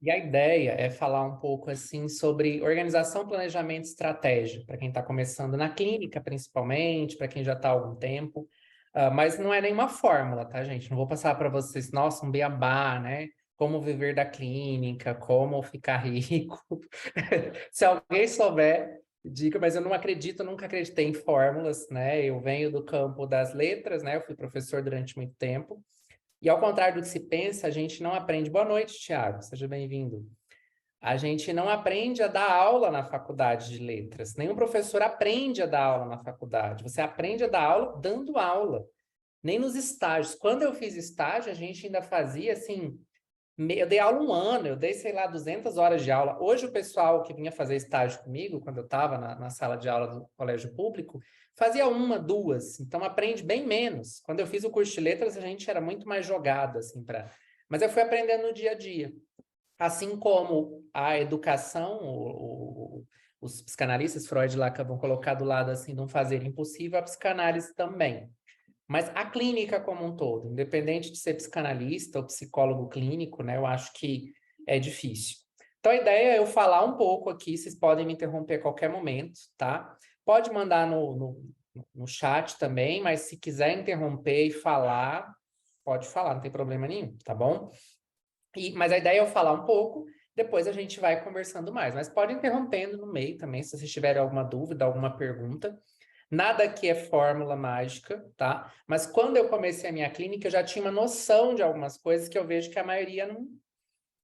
E a ideia é falar um pouco assim sobre organização, planejamento e estratégia, para quem está começando na clínica, principalmente, para quem já está há algum tempo. Mas não é nenhuma fórmula, tá, gente? Não vou passar para vocês, nossa, um beabá, né? Como viver da clínica, como ficar rico. Se alguém souber, diga, mas eu não acredito, nunca acreditei em fórmulas, né? Eu venho do campo das letras, né? Eu fui professor durante muito tempo. E ao contrário do que se pensa, a gente não aprende. Boa noite, Tiago, seja bem-vindo. A gente não aprende a dar aula na faculdade de letras. Nenhum professor aprende a dar aula na faculdade. Você aprende a dar aula dando aula. Nem nos estágios. Quando eu fiz estágio, a gente ainda fazia assim. Eu dei aula um ano, eu dei, sei lá, 200 horas de aula. Hoje, o pessoal que vinha fazer estágio comigo, quando eu estava na sala de aula do colégio público, fazia uma, duas. Então, aprende bem menos. Quando eu fiz o curso de letras, a gente era muito mais jogado, assim, para. Mas eu fui aprendendo no dia a dia. Assim como a educação, os psicanalistas, Freud lá, vão colocar do lado, assim, de um fazer impossível, a psicanálise também. Mas a clínica como um todo, independente de ser psicanalista ou psicólogo clínico, né, eu acho que é difícil. Então, a ideia é eu falar um pouco aqui, vocês podem me interromper a qualquer momento, tá? Pode mandar no chat também, mas se quiser interromper e falar, pode falar, não tem problema nenhum, tá bom? Mas a ideia é eu falar um pouco, depois a gente vai conversando mais. Mas pode interrompendo no meio também, se vocês tiverem alguma dúvida, alguma pergunta. Nada aqui é fórmula mágica, tá? Mas quando eu comecei a minha clínica, eu já tinha uma noção de algumas coisas que eu vejo que a maioria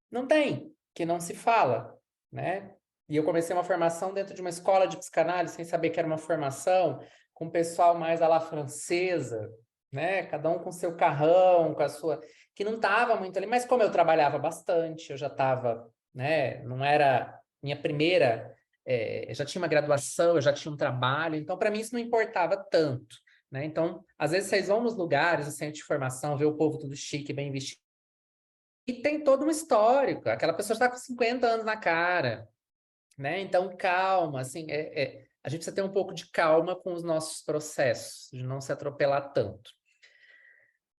não tem, que não se fala, né? E eu comecei uma formação dentro de uma escola de psicanálise, sem saber que era uma formação, com o pessoal mais à la francesa, né? Cada um com seu carrão, com a sua... Que não estava muito ali, mas como eu trabalhava bastante, eu já estava, né? Não era minha primeira... eu já tinha uma graduação, eu já tinha um trabalho, então para mim isso não importava tanto, né? Então, às vezes vocês vão nos lugares, no centro de formação, ver o povo tudo chique, bem vestido, e tem todo um histórico. Aquela pessoa está com 50 anos na cara, né? Então, calma, assim, a gente precisa ter um pouco de calma com os nossos processos, de não se atropelar tanto.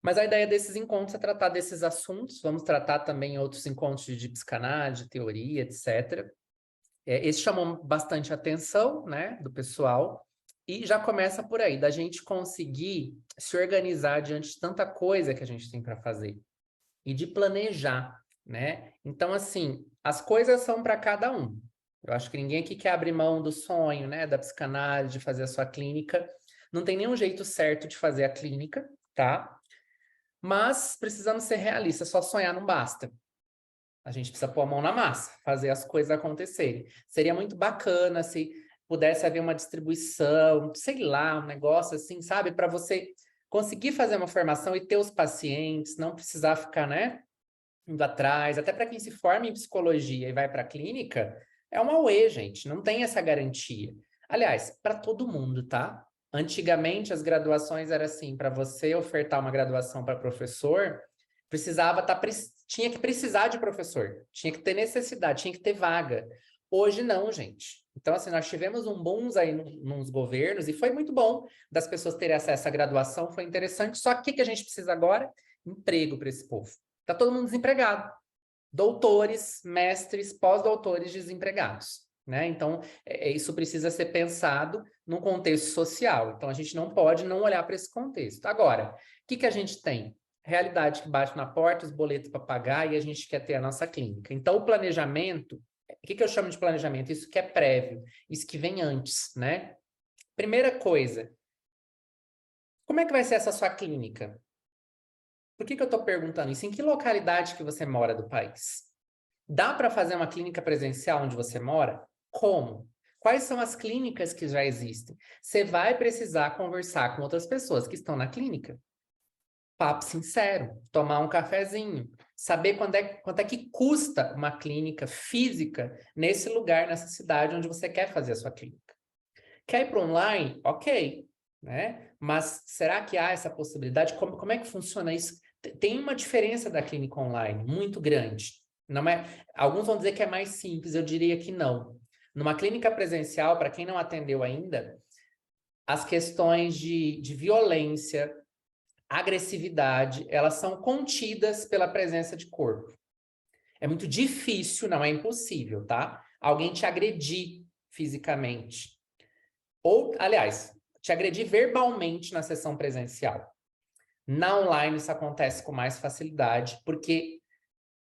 Mas a ideia desses encontros é tratar desses assuntos. Vamos tratar também outros encontros de psicanálise, de teoria, etc. Esse chamou bastante atenção, né, do pessoal. E já começa por aí, da gente conseguir se organizar diante de tanta coisa que a gente tem para fazer e de planejar, né? Então, assim, as coisas são para cada um. Eu acho que ninguém aqui quer abrir mão do sonho, né? Da psicanálise, de fazer a sua clínica. Não tem nenhum jeito certo de fazer a clínica, tá? Mas precisamos ser realistas, só sonhar não basta. A gente precisa pôr a mão na massa, fazer as coisas acontecerem. Seria muito bacana se pudesse haver uma distribuição, sei lá, um negócio assim, sabe? Para você conseguir fazer uma formação e ter os pacientes, não precisar ficar, né? Indo atrás, até para quem se forma em psicologia e vai para a clínica, é uma auê, gente, não tem essa garantia. Aliás, para todo mundo, tá? Antigamente as graduações era assim, para você ofertar uma graduação para professor, tinha que precisar de professor, tinha que ter necessidade, tinha que ter vaga. Hoje não, gente. Então, assim, nós tivemos um boom aí nos governos e foi muito bom das pessoas terem acesso à graduação, foi interessante. Só que o que a gente precisa agora? Emprego para esse povo. Está todo mundo desempregado. Doutores, mestres, pós-doutores desempregados. Né? Então, isso precisa ser pensado num contexto social. Então, a gente não pode não olhar para esse contexto. Agora, o que a gente tem? Realidade que bate na porta, os boletos para pagar e a gente quer ter a nossa clínica. Então, o planejamento, o que eu chamo de planejamento? Isso que é prévio, isso que vem antes, né? Primeira coisa, como é que vai ser essa sua clínica? Por que eu estou perguntando isso? Em que localidade que você mora do país? Dá para fazer uma clínica presencial onde você mora? Como? Quais são as clínicas que já existem? Você vai precisar conversar com outras pessoas que estão na clínica. Papo sincero, tomar um cafezinho, saber quanto é que custa uma clínica física nesse lugar, nessa cidade onde você quer fazer a sua clínica. Quer ir para online? Ok, né? Mas será que há essa possibilidade? Como é que funciona isso? Tem uma diferença da clínica online muito grande. Não é, alguns vão dizer que é mais simples, eu diria que não. Numa clínica presencial, para quem não atendeu ainda, as questões de violência, agressividade, elas são contidas pela presença de corpo. É muito difícil, não é impossível, tá? Alguém te agredir fisicamente. Ou, aliás, te agredir verbalmente na sessão presencial. Na online isso acontece com mais facilidade, porque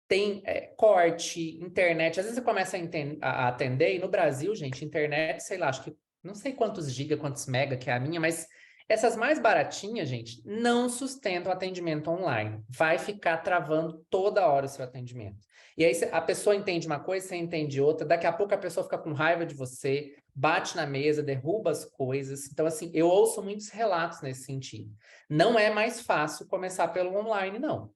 tem corte, internet. Às vezes você começa a atender, e no Brasil, gente, internet, sei lá, acho que não sei quantos giga, quantos mega que é a minha, mas essas mais baratinhas, gente, não sustentam atendimento online. Vai ficar travando toda hora o seu atendimento. E aí a pessoa entende uma coisa, você entende outra, daqui a pouco a pessoa fica com raiva de você, bate na mesa, derruba as coisas. Então, assim, eu ouço muitos relatos nesse sentido. Não é mais fácil começar pelo online, não.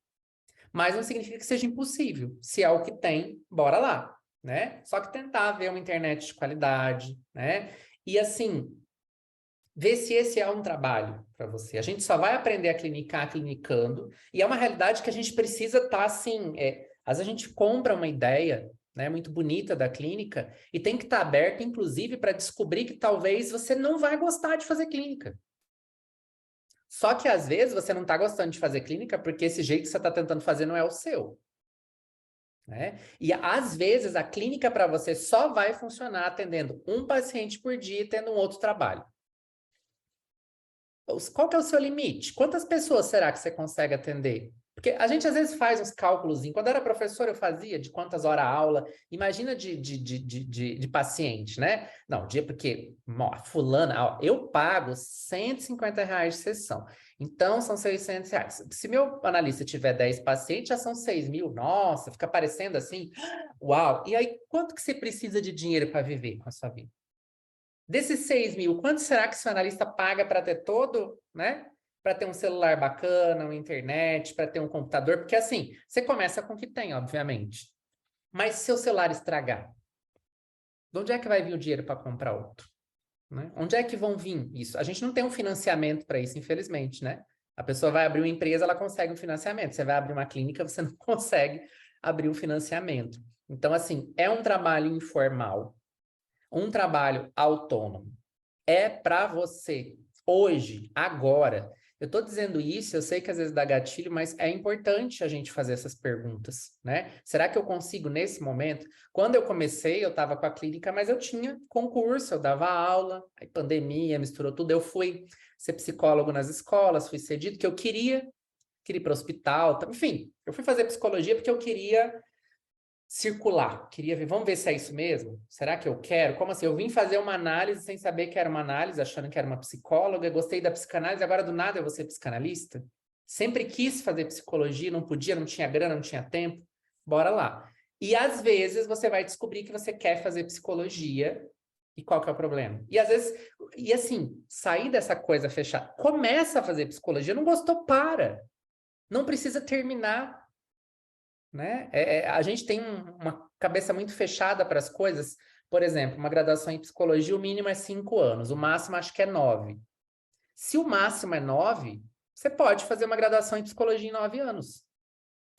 Mas não significa que seja impossível. Se é o que tem, bora lá, né? Só que tentar ver uma internet de qualidade, né? E assim, ver se esse é um trabalho para você. A gente só vai aprender a clinicar clinicando, e é uma realidade que a gente precisa estar assim. Às vezes a gente compra uma ideia, né, muito bonita da clínica e tem que estar aberto, inclusive, para descobrir que talvez você não vai gostar de fazer clínica. Só que às vezes você não está gostando de fazer clínica porque esse jeito que você está tentando fazer não é o seu. Né? E às vezes a clínica para você só vai funcionar atendendo um paciente por dia e tendo um outro trabalho. Qual que é o seu limite? Quantas pessoas será que você consegue atender? Porque a gente às vezes faz uns cálculos. Quando eu era professor, eu fazia de quantas horas a aula. Imagina de paciente, né? Não, porque fulana, ó, eu pago R$ 150 de sessão. Então, são R$ 600. Se meu analista tiver 10 pacientes, já são 6 mil. Nossa, fica parecendo assim. Uau! E aí, quanto que você precisa de dinheiro para viver com a sua vida? Desses 6 mil, quanto será que o seu analista paga para ter todo, né? Para ter um celular bacana, uma internet, para ter um computador? Porque assim, você começa com o que tem, obviamente. Mas se seu celular estragar, de onde é que vai vir o dinheiro para comprar outro? Né? Onde é que vão vir isso? A gente não tem um financiamento para isso, infelizmente, né? A pessoa vai abrir uma empresa, ela consegue um financiamento. Você vai abrir uma clínica, você não consegue abrir um financiamento. Então, assim, é um trabalho informal, um trabalho autônomo. É para você, hoje, agora. Eu estou dizendo isso, eu sei que às vezes dá gatilho, mas é importante a gente fazer essas perguntas, né? Será que eu consigo nesse momento? Quando eu comecei, eu estava com a clínica, mas eu tinha concurso, eu dava aula, aí pandemia, misturou tudo. Eu fui ser psicólogo nas escolas, fui cedido, que eu queria ir para o hospital, enfim, eu fui fazer psicologia porque eu queria circular. Queria ver, vamos ver se é isso mesmo? Será que eu quero? Como assim? Eu vim fazer uma análise sem saber que era uma análise, achando que era uma psicóloga, gostei da psicanálise, agora do nada eu vou ser psicanalista? Sempre quis fazer psicologia, não podia, não tinha grana, não tinha tempo. Bora lá. E às vezes você vai descobrir que você quer fazer psicologia e qual que é o problema? E às vezes, e assim, sair dessa coisa fechada, começa a fazer psicologia, não gostou, para. Não precisa terminar, né? A gente tem uma cabeça muito fechada para as coisas. Por exemplo, uma graduação em psicologia, o mínimo é 5 anos, o máximo acho que é 9. Se o máximo é 9, você pode fazer uma graduação em psicologia em 9 anos.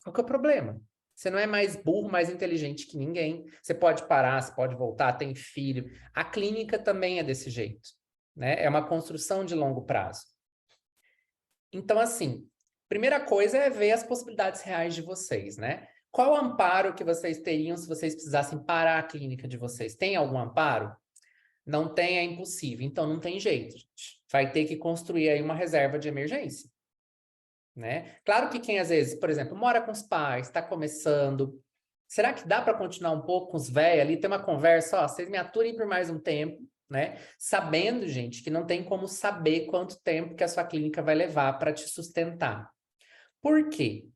Qual que é o problema? Você não é mais burro, mais inteligente que ninguém. Você pode parar, você pode voltar, tem filho. A clínica também é desse jeito, né? É uma construção de longo prazo. Então, assim, primeira coisa é ver as possibilidades reais de vocês, né? Qual amparo que vocês teriam se vocês precisassem parar a clínica de vocês? Tem algum amparo? Não tem, é impossível. Então, não tem jeito, gente. Vai ter que construir aí uma reserva de emergência, né? Claro que quem, às vezes, por exemplo, mora com os pais, está começando, será que dá para continuar um pouco com os velhos ali, ter uma conversa, ó, vocês me aturem por mais um tempo, né? Sabendo, gente, que não tem como saber quanto tempo que a sua clínica vai levar para te sustentar. Por quê?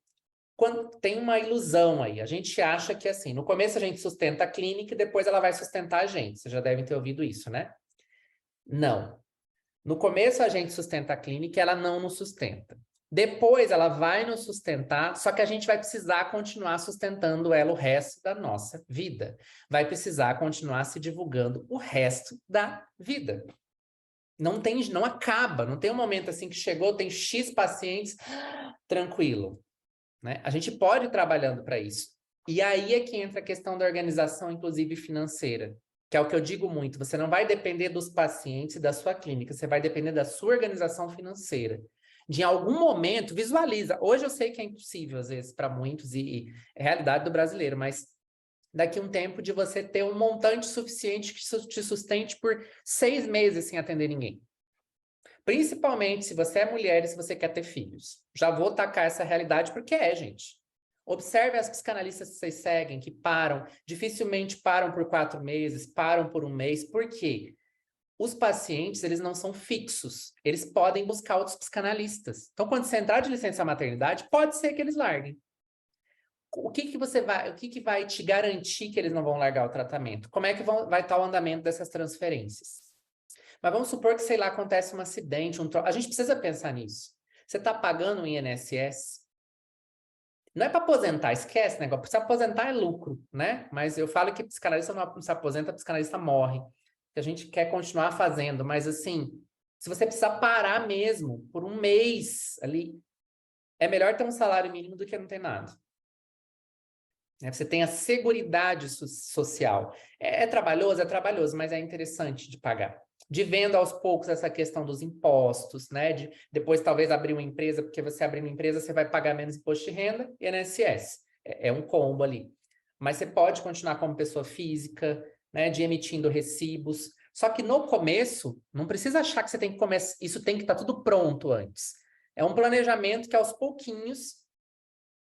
Quando tem uma ilusão aí, a gente acha que assim, no começo a gente sustenta a clínica e depois ela vai sustentar a gente. Vocês já devem ter ouvido isso, né? Não. No começo a gente sustenta a clínica e ela não nos sustenta. Depois ela vai nos sustentar, só que a gente vai precisar continuar sustentando ela o resto da nossa vida. Vai precisar continuar se divulgando o resto da vida. Não acaba, não tem um momento assim que chegou, tem X pacientes, tranquilo, né? A gente pode ir trabalhando para isso. E aí é que entra a questão da organização, inclusive financeira, que é o que eu digo muito. Você não vai depender dos pacientes e da sua clínica, você vai depender da sua organização financeira. De em algum momento, visualiza. Hoje eu sei que é impossível, às vezes, para muitos, e é a realidade do brasileiro, mas daqui a um tempo de você ter um montante suficiente que te sustente por 6 meses sem atender ninguém. Principalmente se você é mulher e se você quer ter filhos. Já vou tacar essa realidade porque gente. Observe as psicanalistas que vocês seguem, que param, dificilmente param por 4 meses, param por 1 mês. Por quê? Os pacientes, eles não são fixos. Eles podem buscar outros psicanalistas. Então, quando você entrar de licença maternidade, pode ser que eles larguem. O que vai te garantir que eles não vão largar o tratamento? Como é que vai estar o andamento dessas transferências? Mas vamos supor que, sei lá, acontece um acidente, a gente precisa pensar nisso. Você está pagando um INSS? Não é para aposentar, esquece, né? Se aposentar é lucro, né? Mas eu falo que psicanalista não se aposenta, psicanalista morre. Que a gente quer continuar fazendo, mas assim, se você precisar parar mesmo por 1 mês ali, é melhor ter um salário mínimo do que não ter nada. Você tem a seguridade social. É trabalhoso, mas é interessante de pagar. De vendo aos poucos essa questão dos impostos, né? De depois talvez abrir uma empresa, porque você abrir uma empresa, você vai pagar menos imposto de renda e INSS. É um combo ali. Mas você pode continuar como pessoa física, né? De emitindo recibos. Só que no começo, não precisa achar que você tem que começar, isso tem que estar tudo pronto antes. É um planejamento que aos pouquinhos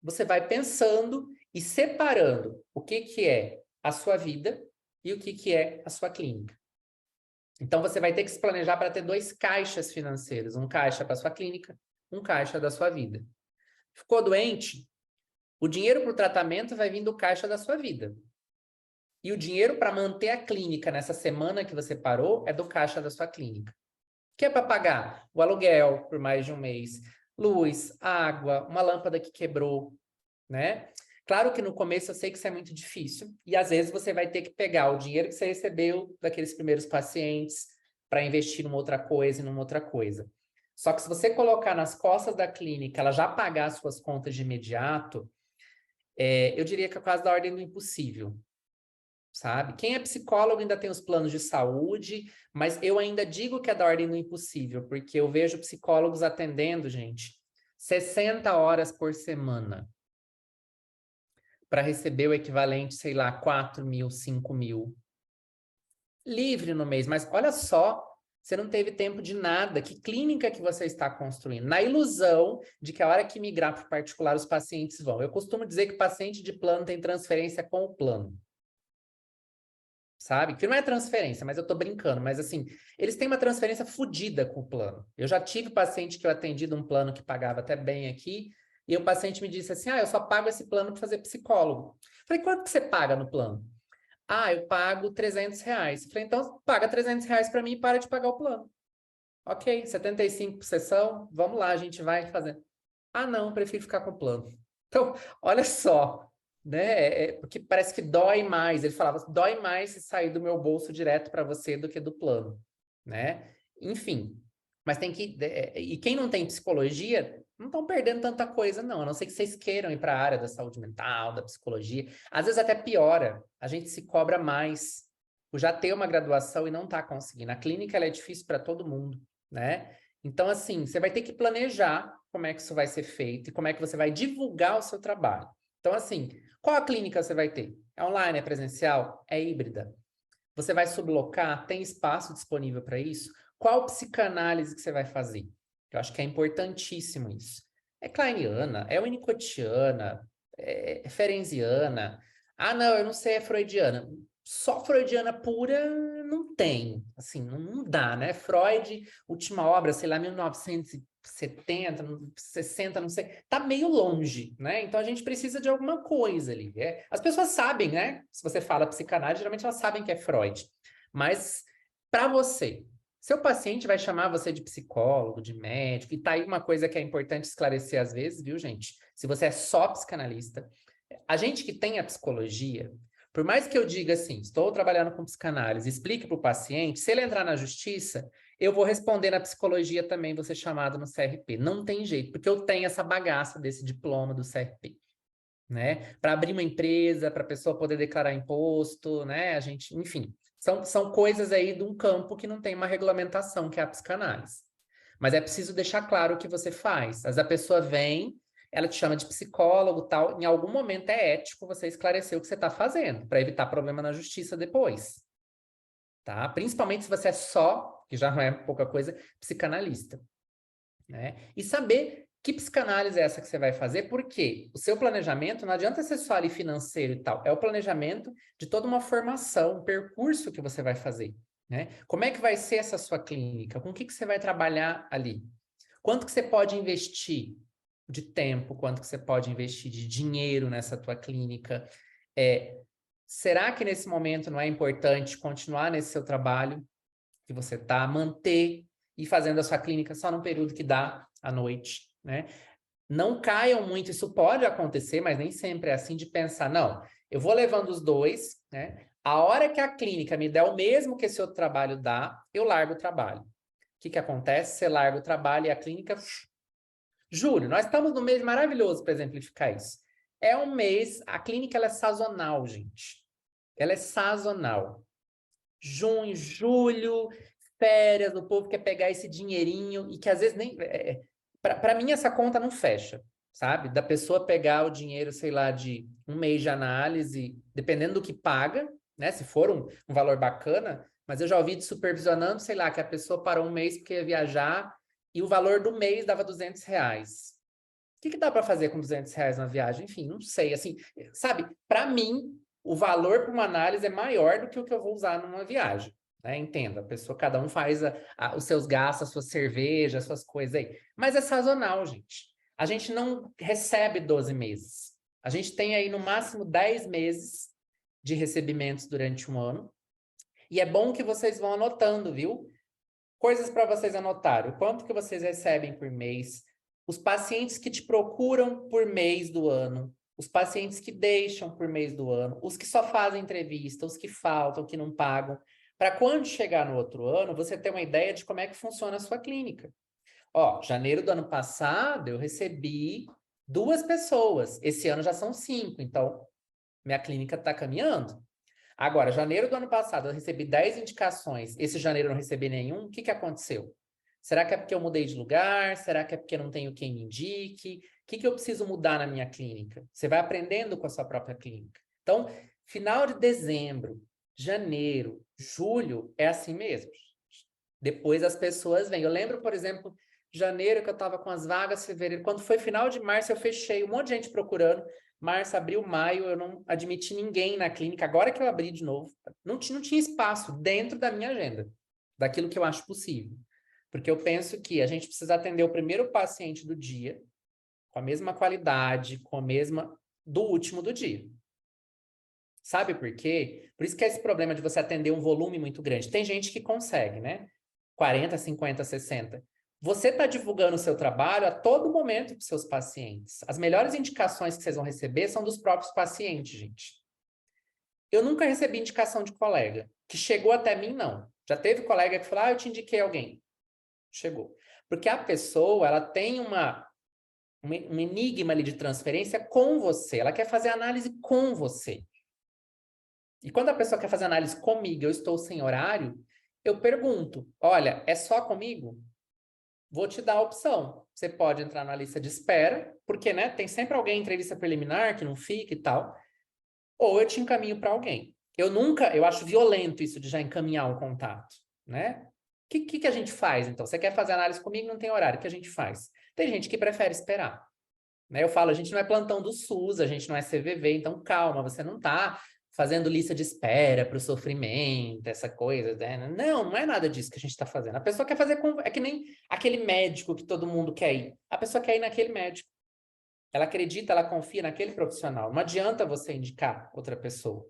você vai pensando e separando o que é a sua vida e o que é a sua clínica. Então, você vai ter que se planejar para ter 2 caixas financeiros. Um caixa para a sua clínica, um caixa da sua vida. Ficou doente? O dinheiro para o tratamento vai vir do caixa da sua vida. E o dinheiro para manter a clínica nessa semana que você parou é do caixa da sua clínica. Que é para pagar o aluguel por mais de 1 mês, luz, água, uma lâmpada que quebrou, né? Claro que no começo eu sei que isso é muito difícil e às vezes você vai ter que pegar o dinheiro que você recebeu daqueles primeiros pacientes para investir numa outra coisa e numa outra coisa. Só que se você colocar nas costas da clínica, ela já pagar as suas contas de imediato, eu diria que é quase da ordem do impossível, sabe? Quem é psicólogo ainda tem os planos de saúde, mas eu ainda digo que é da ordem do impossível, porque eu vejo psicólogos atendendo, gente, 60 horas por semana para receber o equivalente, sei lá, 4 mil, 5 mil. Livre no mês, mas olha só, você não teve tempo de nada. Que clínica que você está construindo? Na ilusão de que a hora que migrar para o particular, os pacientes vão. Eu costumo dizer que paciente de plano tem transferência com o plano. Sabe? Que não é transferência, mas eu tô brincando. Mas assim, eles têm uma transferência fodida com o plano. Eu já tive paciente que eu atendi de um plano que pagava até bem aqui, e o paciente me disse assim, eu só pago esse plano para fazer psicólogo. Falei, quanto que você paga no plano? Eu pago R$300. Falei, então paga R$300 para mim e para de pagar o plano. Ok, 75 por sessão, vamos lá, a gente vai fazer. Não, prefiro ficar com o plano. Então, olha só, né? Porque parece que dói mais. Ele falava, dói mais se sair do meu bolso direto para você do que do plano, né? Enfim, mas tem que... E quem não tem psicologia, não estão perdendo tanta coisa, não. A não ser que vocês queiram ir para a área da saúde mental, da psicologia. Às vezes até piora. A gente se cobra mais por já ter uma graduação e não tá conseguindo. A clínica, ela é difícil para todo mundo, né? Então, assim, você vai ter que planejar como é que isso vai ser feito e como é que você vai divulgar o seu trabalho. Então, assim, qual a clínica você vai ter? É online, é presencial? É híbrida? Você vai sublocar? Tem espaço disponível para isso? Qual psicanálise que você vai fazer? Eu acho que é importantíssimo isso. É kleiniana? É winnicottiana? É ferenciana? Não, eu não sei, é freudiana. Só freudiana pura não tem, assim, não dá, né? Freud, última obra, sei lá, 1970, 60, não sei, tá meio longe, né? Então a gente precisa de alguma coisa ali. As pessoas sabem, né? Se você fala psicanálise, geralmente elas sabem que é Freud. Mas para você, seu paciente vai chamar você de psicólogo, de médico, e tá aí uma coisa que é importante esclarecer às vezes, viu, gente? Se você é só psicanalista, a gente que tem a psicologia, por mais que eu diga assim, estou trabalhando com psicanálise, explique para o paciente, se ele entrar na justiça, eu vou responder na psicologia também, vou ser chamado no CRP. Não tem jeito, porque eu tenho essa bagaça desse diploma do CRP, né? Para abrir uma empresa, para a pessoa poder declarar imposto, né? A gente, enfim, são coisas aí de um campo que não tem uma regulamentação, que é a psicanálise. Mas é preciso deixar claro o que você faz. Às vezes a pessoa vem, ela te chama de psicólogo, tal, em algum momento é ético você esclarecer o que você está fazendo, para evitar problema na justiça depois, tá? Principalmente se você é só, que já não é pouca coisa, psicanalista, né? E saber que psicanálise é essa que você vai fazer, porque o seu planejamento não adianta ser só ali financeiro e tal, é o planejamento de toda uma formação, um percurso que você vai fazer, né? Como é que vai ser essa sua clínica? Com o que você vai trabalhar ali? Quanto que você pode investir de tempo? Quanto que você pode investir de dinheiro nessa tua clínica? Será que nesse momento não é importante continuar nesse seu trabalho que você está, manter e fazendo a sua clínica só no período que dá à noite, né? Não caiam muito, isso pode acontecer, mas nem sempre é assim, de pensar, não, eu vou levando os dois, né? A hora que a clínica me der o mesmo que esse outro trabalho dá, eu largo o trabalho. O que acontece? Você larga o trabalho e a clínica... Júlio, nós estamos num mês maravilhoso para exemplificar isso. É um mês, a clínica ela é sazonal, gente. Ela é sazonal. Junho, julho, férias, o povo quer pegar esse dinheirinho e que às vezes nem... para mim essa conta não fecha, sabe? Da pessoa pegar o dinheiro, sei lá, de um mês de análise, dependendo do que paga, né? Se for um valor bacana, mas eu já ouvi de supervisionando, sei lá, que a pessoa parou um mês porque ia viajar e o valor do mês dava R$ 200. O que dá para fazer com R$ 200 na viagem? Enfim, não sei. Assim, sabe, para mim, o valor para uma análise é maior do que o que eu vou usar numa viagem. Né? Entenda, a pessoa, cada um faz os seus gastos, as suas cervejas, as suas coisas aí. Mas é sazonal, gente. A gente não recebe 12 meses. A gente tem aí no máximo 10 meses de recebimentos durante um ano. E é bom que vocês vão anotando, viu? Coisas para vocês anotarem. O quanto que vocês recebem por mês, os pacientes que te procuram por mês do ano, os pacientes que deixam por mês do ano, os que só fazem entrevista, os que faltam, que não pagam, para quando chegar no outro ano, você ter uma ideia de como é que funciona a sua clínica. Ó, janeiro do ano passado, eu recebi 2 pessoas. Esse ano já são 5, então minha clínica está caminhando. Agora, janeiro do ano passado, eu recebi 10 indicações. Esse janeiro eu não recebi nenhum. O que aconteceu? Será que é porque eu mudei de lugar? Será que é porque eu não tenho quem me indique? O que eu preciso mudar na minha clínica? Você vai aprendendo com a sua própria clínica. Então, final de dezembro, janeiro, julho, é assim mesmo. Depois as pessoas vêm. Eu lembro, por exemplo, janeiro que eu estava com as vagas, fevereiro. Quando foi final de março, eu fechei. Um monte de gente procurando. Março, abril, maio, eu não admiti ninguém na clínica. Agora que eu abri de novo, não tinha espaço dentro da minha agenda, daquilo que eu acho possível. Porque eu penso que a gente precisa atender o primeiro paciente do dia, com a mesma qualidade, com a mesma do último do dia. Sabe por quê? Por isso que é esse problema de você atender um volume muito grande. Tem gente que consegue, né? 40, 50, 60. Você está divulgando o seu trabalho a todo momento para os seus pacientes. As melhores indicações que vocês vão receber são dos próprios pacientes, gente. Eu nunca recebi indicação de colega. Que chegou até mim, não. Já teve colega que falou, eu te indiquei alguém. Chegou. Porque a pessoa, ela tem um enigma ali de transferência com você. Ela quer fazer análise com você. E quando a pessoa quer fazer análise comigo, eu estou sem horário, eu pergunto, olha, é só comigo? Vou te dar a opção. Você pode entrar na lista de espera, porque, né, tem sempre alguém em entrevista preliminar que não fica e tal, ou eu te encaminho para alguém. Eu acho violento isso de já encaminhar um contato, né? O que a gente faz, então? Você quer fazer análise comigo, não tem horário, o que a gente faz? Tem gente que prefere esperar, né? Eu falo, a gente não é plantão do SUS, a gente não é CVV, então calma, você não está fazendo lista de espera para o sofrimento, essa coisa, né? Não é nada disso que a gente está fazendo. A pessoa quer fazer com... É que nem aquele médico que todo mundo quer ir. A pessoa quer ir naquele médico. Ela acredita, ela confia naquele profissional. Não adianta você indicar outra pessoa.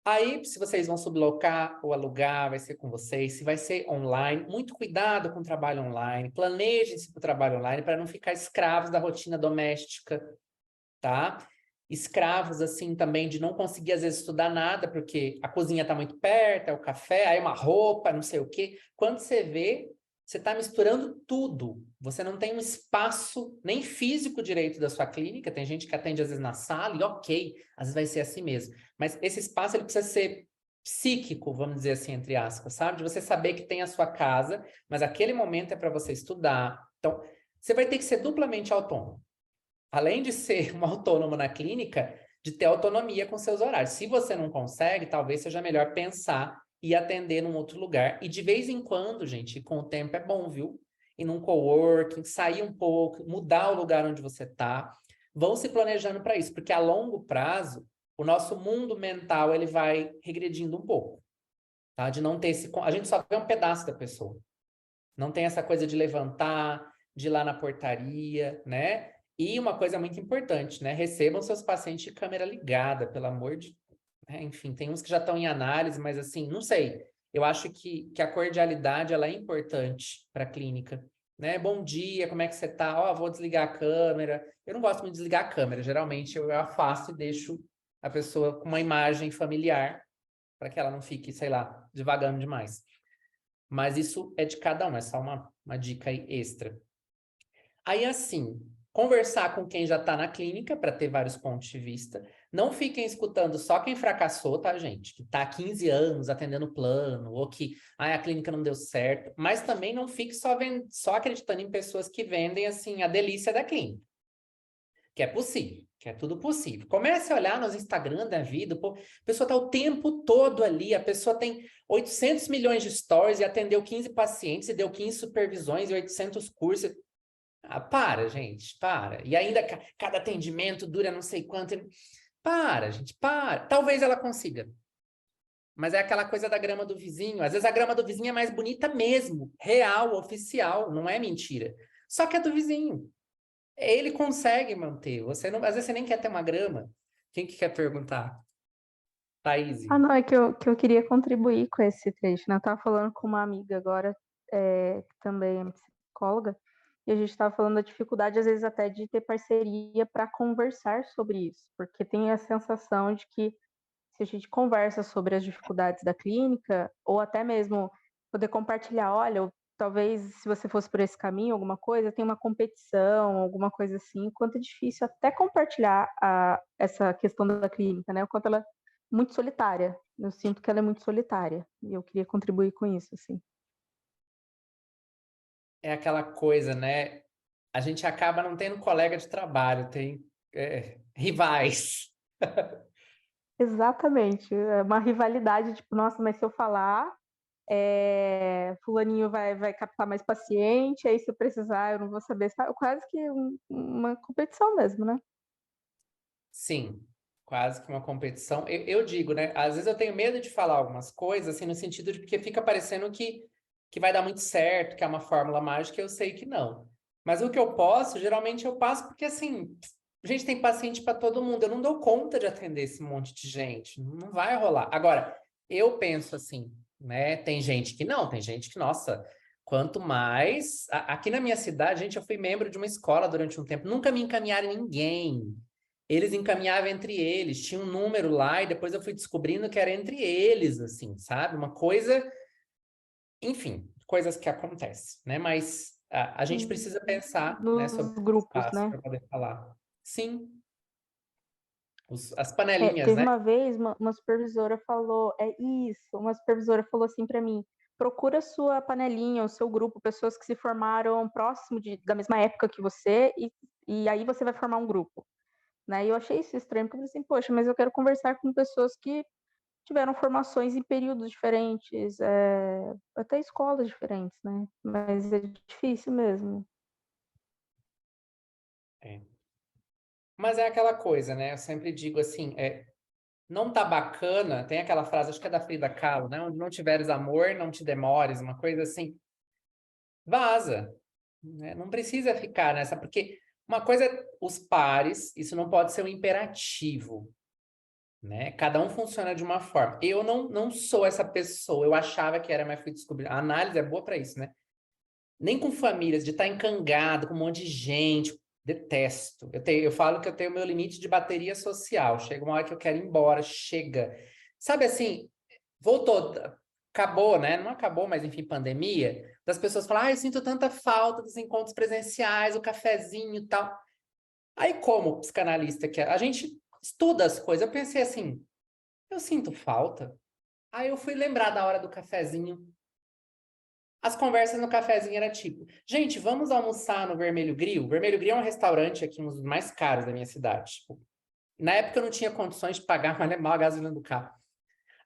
Aí, se vocês vão sublocar ou alugar, vai ser com vocês. Se vai ser online, muito cuidado com o trabalho online. Planejem-se para o trabalho online para não ficar escravos da rotina doméstica, tá? Escravos, assim, também de não conseguir, às vezes, estudar nada, porque a cozinha está muito perto, é o café, aí uma roupa, não sei o quê. Quando você vê, você está misturando tudo. Você não tem um espaço nem físico direito da sua clínica. Tem gente que atende, às vezes, na sala, e ok, às vezes vai ser assim mesmo. Mas esse espaço, ele precisa ser psíquico, vamos dizer assim, entre aspas, sabe? De você saber que tem a sua casa, mas aquele momento é para você estudar. Então, você vai ter que ser duplamente autônomo. Além de ser um autônomo na clínica, de ter autonomia com seus horários. Se você não consegue, talvez seja melhor pensar e atender num outro lugar. E de vez em quando, gente, com o tempo é bom, viu? Ir num coworking, sair um pouco, mudar o lugar onde você está. Vão se planejando para isso, porque a longo prazo, o nosso mundo mental ele vai regredindo um pouco, tá? De não ter esse... A gente só vê um pedaço da pessoa. Não tem essa coisa de levantar, de ir lá na portaria, né? E uma coisa muito importante, né? Recebam seus pacientes de câmera ligada, pelo amor de... Enfim, tem uns que já estão em análise, mas assim, não sei. Eu acho que a cordialidade, ela é importante para a clínica, né? Bom dia, como é que você tá? Ó, vou desligar a câmera. Eu não gosto muito de desligar a câmera. Geralmente eu afasto e deixo a pessoa com uma imagem familiar para que ela não fique, sei lá, divagando demais. Mas isso é de cada um, é só uma dica aí extra. Aí, assim, conversar com quem já está na clínica para ter vários pontos de vista. Não fiquem escutando só quem fracassou, tá, gente? Que está há 15 anos atendendo plano, ou que a clínica não deu certo. Mas também não fique só acreditando em pessoas que vendem, assim, a delícia da clínica. Que é possível, que é tudo possível. Comece a olhar nos Instagram da vida, pô, a pessoa está o tempo todo ali, a pessoa tem 800 milhões de stories e atendeu 15 pacientes e deu 15 supervisões e 800 cursos. Ah, para, gente, para. E ainda cada atendimento dura não sei quanto. Para, gente, para. Talvez ela consiga. Mas é aquela coisa da grama do vizinho. Às vezes a grama do vizinho é mais bonita mesmo, real, oficial, não é mentira. Só que é do vizinho. Ele consegue manter. Você não, às vezes você nem quer ter uma grama. Quem que quer perguntar? Thaís. Ah, não, é que eu queria contribuir com esse trecho, né? Eu estava falando com uma amiga agora, que também é psicóloga, e a gente estava falando da dificuldade, às vezes, até de ter parceria para conversar sobre isso, porque tem a sensação de que se a gente conversa sobre as dificuldades da clínica, ou até mesmo poder compartilhar, olha, talvez se você fosse por esse caminho, alguma coisa, tem uma competição, alguma coisa assim, quanto é difícil até compartilhar essa questão da clínica, né? O quanto ela é muito solitária. Eu sinto que ela é muito solitária. E eu queria contribuir com isso, assim. É aquela coisa, né? A gente acaba não tendo colega de trabalho, tem rivais. Exatamente. É uma rivalidade, tipo, nossa, mas se eu falar, fulaninho vai captar mais paciente, aí se eu precisar eu não vou saber, sabe? Quase que uma competição mesmo, né? Sim, quase que uma competição. Eu digo, né? Às vezes eu tenho medo de falar algumas coisas, assim, no sentido de porque fica parecendo que vai dar muito certo, que é uma fórmula mágica, eu sei que não. Mas o que eu posso, geralmente eu passo porque, assim, a gente tem paciente para todo mundo. Eu não dou conta de atender esse monte de gente. Não vai rolar. Agora, eu penso assim, né? Tem gente que não, tem gente que, nossa, quanto mais. Aqui na minha cidade, gente, eu fui membro de uma escola durante um tempo, nunca me encaminharam ninguém. Eles encaminhavam entre eles, tinha um número lá, e depois eu fui descobrindo que era entre eles, assim, sabe? Uma coisa, enfim, coisas que acontecem, né? Mas a gente precisa pensar, né, sobre Nos esse grupos, espaço né? para poder falar. Sim, as panelinhas, Teve né? uma vez, uma supervisora falou, uma supervisora falou assim para mim, procura sua panelinha, o seu grupo, pessoas que se formaram próximo da mesma época que você, e aí você vai formar um grupo. Né? E eu achei isso estranho, porque eu falei assim, poxa, mas eu quero conversar com pessoas que tiveram formações em períodos diferentes, até escolas diferentes, né? Mas é difícil mesmo. É. Mas é aquela coisa, né? Eu sempre digo assim, não tá bacana, tem aquela frase, acho que é da Frida Kahlo, né? Onde não tiveres amor, não te demores, uma coisa assim. Vaza, né? Não precisa ficar nessa, porque uma coisa é os pares, isso não pode ser um imperativo, né? Cada um funciona de uma forma. Eu não sou essa pessoa, eu achava que era, mas fui descobrir. A análise é boa para isso, né? Nem com famílias, de estar encangado com um monte de gente, detesto. Eu falo que eu tenho meu limite de bateria social. Chega uma hora que eu quero ir embora, chega. Sabe assim, voltou, acabou, né? Não acabou, mas enfim, pandemia. Das pessoas falam, eu sinto tanta falta dos encontros presenciais, o cafezinho e tal. Aí, como psicanalista que é, a gente estuda as coisas, eu pensei assim, eu sinto falta. Aí eu fui lembrar da hora do cafezinho. As conversas no cafezinho era tipo, gente, vamos almoçar no Vermelho Grill? O Vermelho Grill é um restaurante aqui, um dos mais caros da minha cidade. Tipo, na época eu não tinha condições de pagar mal a gasolina do carro.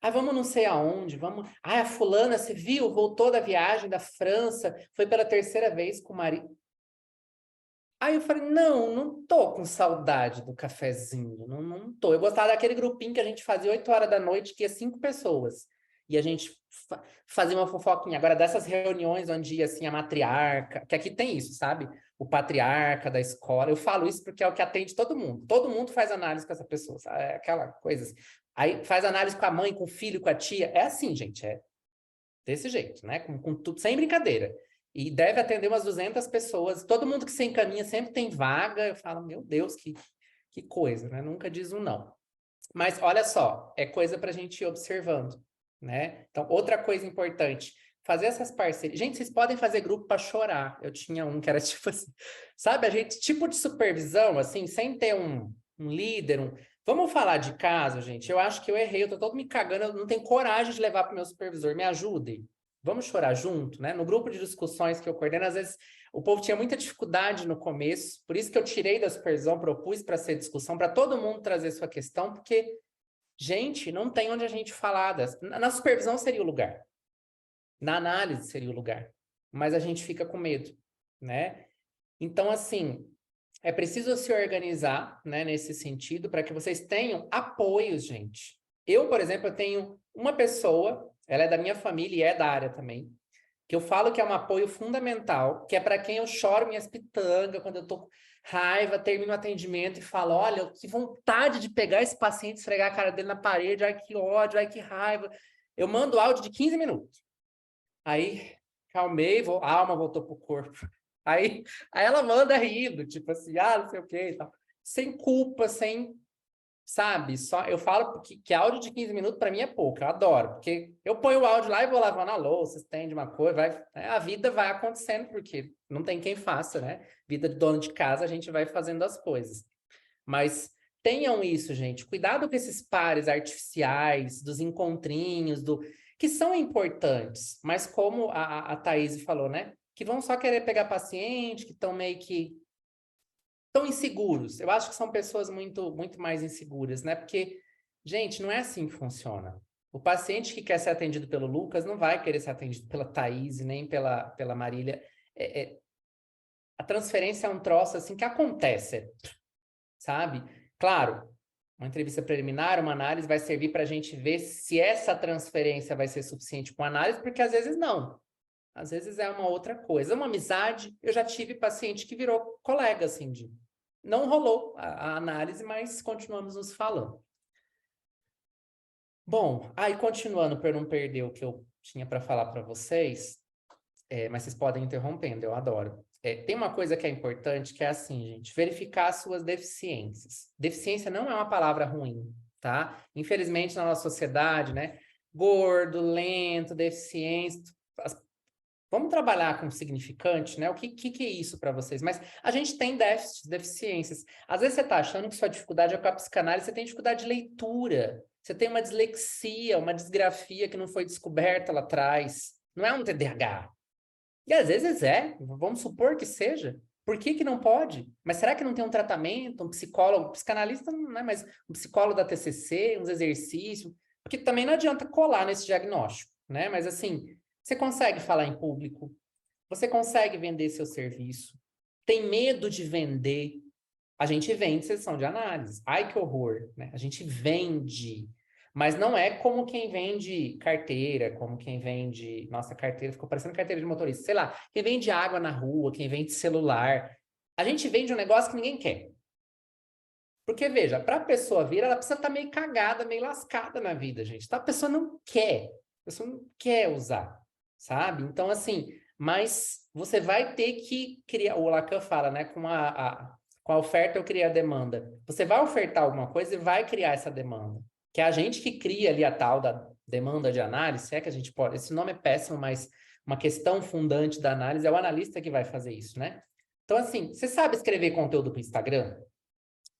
Ah, vamos não sei aonde, vamos. Ah, a fulana, você viu? Voltou da viagem da França, foi pela terceira vez com o marido. Aí eu falei, não tô com saudade do cafezinho, não tô. Eu gostava daquele grupinho que a gente fazia 8 horas da noite, que ia 5 pessoas. E a gente fazia uma fofoquinha. Agora, dessas reuniões onde ia, assim, a matriarca, que aqui tem isso, sabe? O patriarca da escola. Eu falo isso porque é o que atende todo mundo. Todo mundo faz análise com essa pessoa, sabe? É aquela coisa assim. Aí faz análise com a mãe, com o filho, com a tia. É assim, gente, é desse jeito, né? Com tudo, sem brincadeira. E deve atender umas 200 pessoas. Todo mundo que se encaminha sempre tem vaga. Eu falo, meu Deus, que coisa, né? Nunca diz um não. Mas olha só, é coisa para a gente ir observando, né? Então, outra coisa importante, fazer essas parcerias. Gente, vocês podem fazer grupo para chorar. Eu tinha um que era tipo assim, sabe? A gente, tipo de supervisão, assim, sem ter um líder, Vamos falar de caso, gente. Eu acho que eu errei, eu tô todo me cagando, eu não tenho coragem de levar para o meu supervisor. Me ajudem. Vamos chorar junto, né? No grupo de discussões que eu coordeno, às vezes o povo tinha muita dificuldade no começo, por isso que eu tirei da supervisão, propus para ser discussão, para todo mundo trazer sua questão, porque, gente, não tem onde a gente falar. Na supervisão seria o lugar, na análise seria o lugar, mas a gente fica com medo, né? Então, assim, é preciso se organizar, né, nesse sentido, para que vocês tenham apoios, gente. Eu, por exemplo, eu tenho uma pessoa, ela é da minha família e é da área também, que eu falo que é um apoio fundamental, que é para quem eu choro minhas pitangas, quando eu tô com raiva, termino o atendimento e falo, olha, que vontade de pegar esse paciente, esfregar a cara dele na parede, ai que ódio, ai que raiva. Eu mando áudio de 15 minutos. Aí, calmei, a alma voltou pro corpo. Aí ela manda rindo, tipo assim, não sei o que e tal. Sem culpa, sem, sabe? Só eu falo que áudio de 15 minutos para mim é pouco, eu adoro, porque eu ponho o áudio lá e vou lavando a louça, estende uma coisa, a vida vai acontecendo, porque não tem quem faça, né? Vida de dono de casa, a gente vai fazendo as coisas. Mas tenham isso, gente. Cuidado com esses pares artificiais, dos encontrinhos, que são importantes, mas como a Thaís falou, né? Que vão só querer pegar paciente, que estão meio que tão inseguros. Eu acho que são pessoas muito mais inseguras, né? Porque, gente, não é assim que funciona. O paciente que quer ser atendido pelo Lucas não vai querer ser atendido pela Thaís, nem pela Marília. A transferência é um troço assim que acontece, sabe? Claro, uma entrevista preliminar, uma análise vai servir para a gente ver se essa transferência vai ser suficiente com análise, porque às vezes não. Às vezes é uma outra coisa. Uma amizade, eu já tive paciente que virou colega, assim, não rolou a análise, mas continuamos nos falando. Bom, aí continuando, para não perder o que eu tinha para falar para vocês, mas vocês podem ir interrompendo, eu adoro. Tem uma coisa que é importante, que é assim, gente, verificar as suas deficiências. Deficiência não é uma palavra ruim, tá? Infelizmente, na nossa sociedade, né? Gordo, lento, deficiência, vamos trabalhar com significante, né? O que é isso para vocês? Mas a gente tem déficits, deficiências. Às vezes você está achando que sua dificuldade é com a psicanálise, você tem dificuldade de leitura, você tem uma dislexia, uma disgrafia que não foi descoberta lá atrás. Não é um TDAH. E às vezes vamos supor que seja. Por que não pode? Mas será que não tem um tratamento, um psicólogo, um psicanalista não é, mas um psicólogo da TCC, uns exercícios? Porque também não adianta colar nesse diagnóstico, né? Mas assim, você consegue falar em público, você consegue vender seu serviço, tem medo de vender. A gente vende sessão de análise. Ai, que horror, né? A gente vende, mas não é como quem vende carteira, como quem vende... Nossa, carteira ficou parecendo carteira de motorista. Sei lá, quem vende água na rua, quem vende celular. A gente vende um negócio que ninguém quer. Porque, veja, para a pessoa vir, ela precisa estar meio cagada, meio lascada na vida, gente. Então, a pessoa não quer. A pessoa não quer usar, sabe? Então, assim, mas você vai ter que criar... O Lacan fala, né? Com a oferta eu criei a demanda. Você vai ofertar alguma coisa e vai criar essa demanda. Que é a gente que cria ali a tal da demanda de análise, é que a gente pode... Esse nome é péssimo, mas uma questão fundante da análise é o analista que vai fazer isso, né? Então, assim, você sabe escrever conteúdo para o Instagram?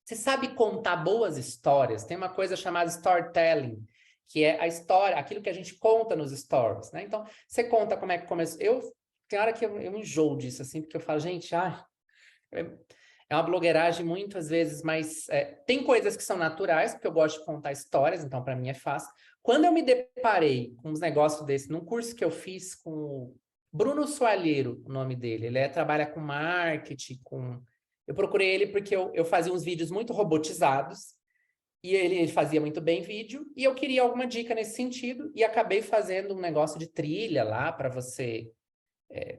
Você sabe contar boas histórias? Tem uma coisa chamada storytelling, que é a história, aquilo que a gente conta nos stories, né? Então, você conta como é que começou. Tem hora que eu enjoo disso, assim, porque eu falo, gente, é uma blogueiragem muitas vezes, mas tem coisas que são naturais, porque eu gosto de contar histórias, então para mim é fácil. Quando eu me deparei com uns negócios desses, num curso que eu fiz com o Bruno Soalheiro, o nome dele, ele trabalha com marketing, Eu procurei ele porque eu fazia uns vídeos muito robotizados, e ele fazia muito bem vídeo, e eu queria alguma dica nesse sentido, e acabei fazendo um negócio de trilha lá para você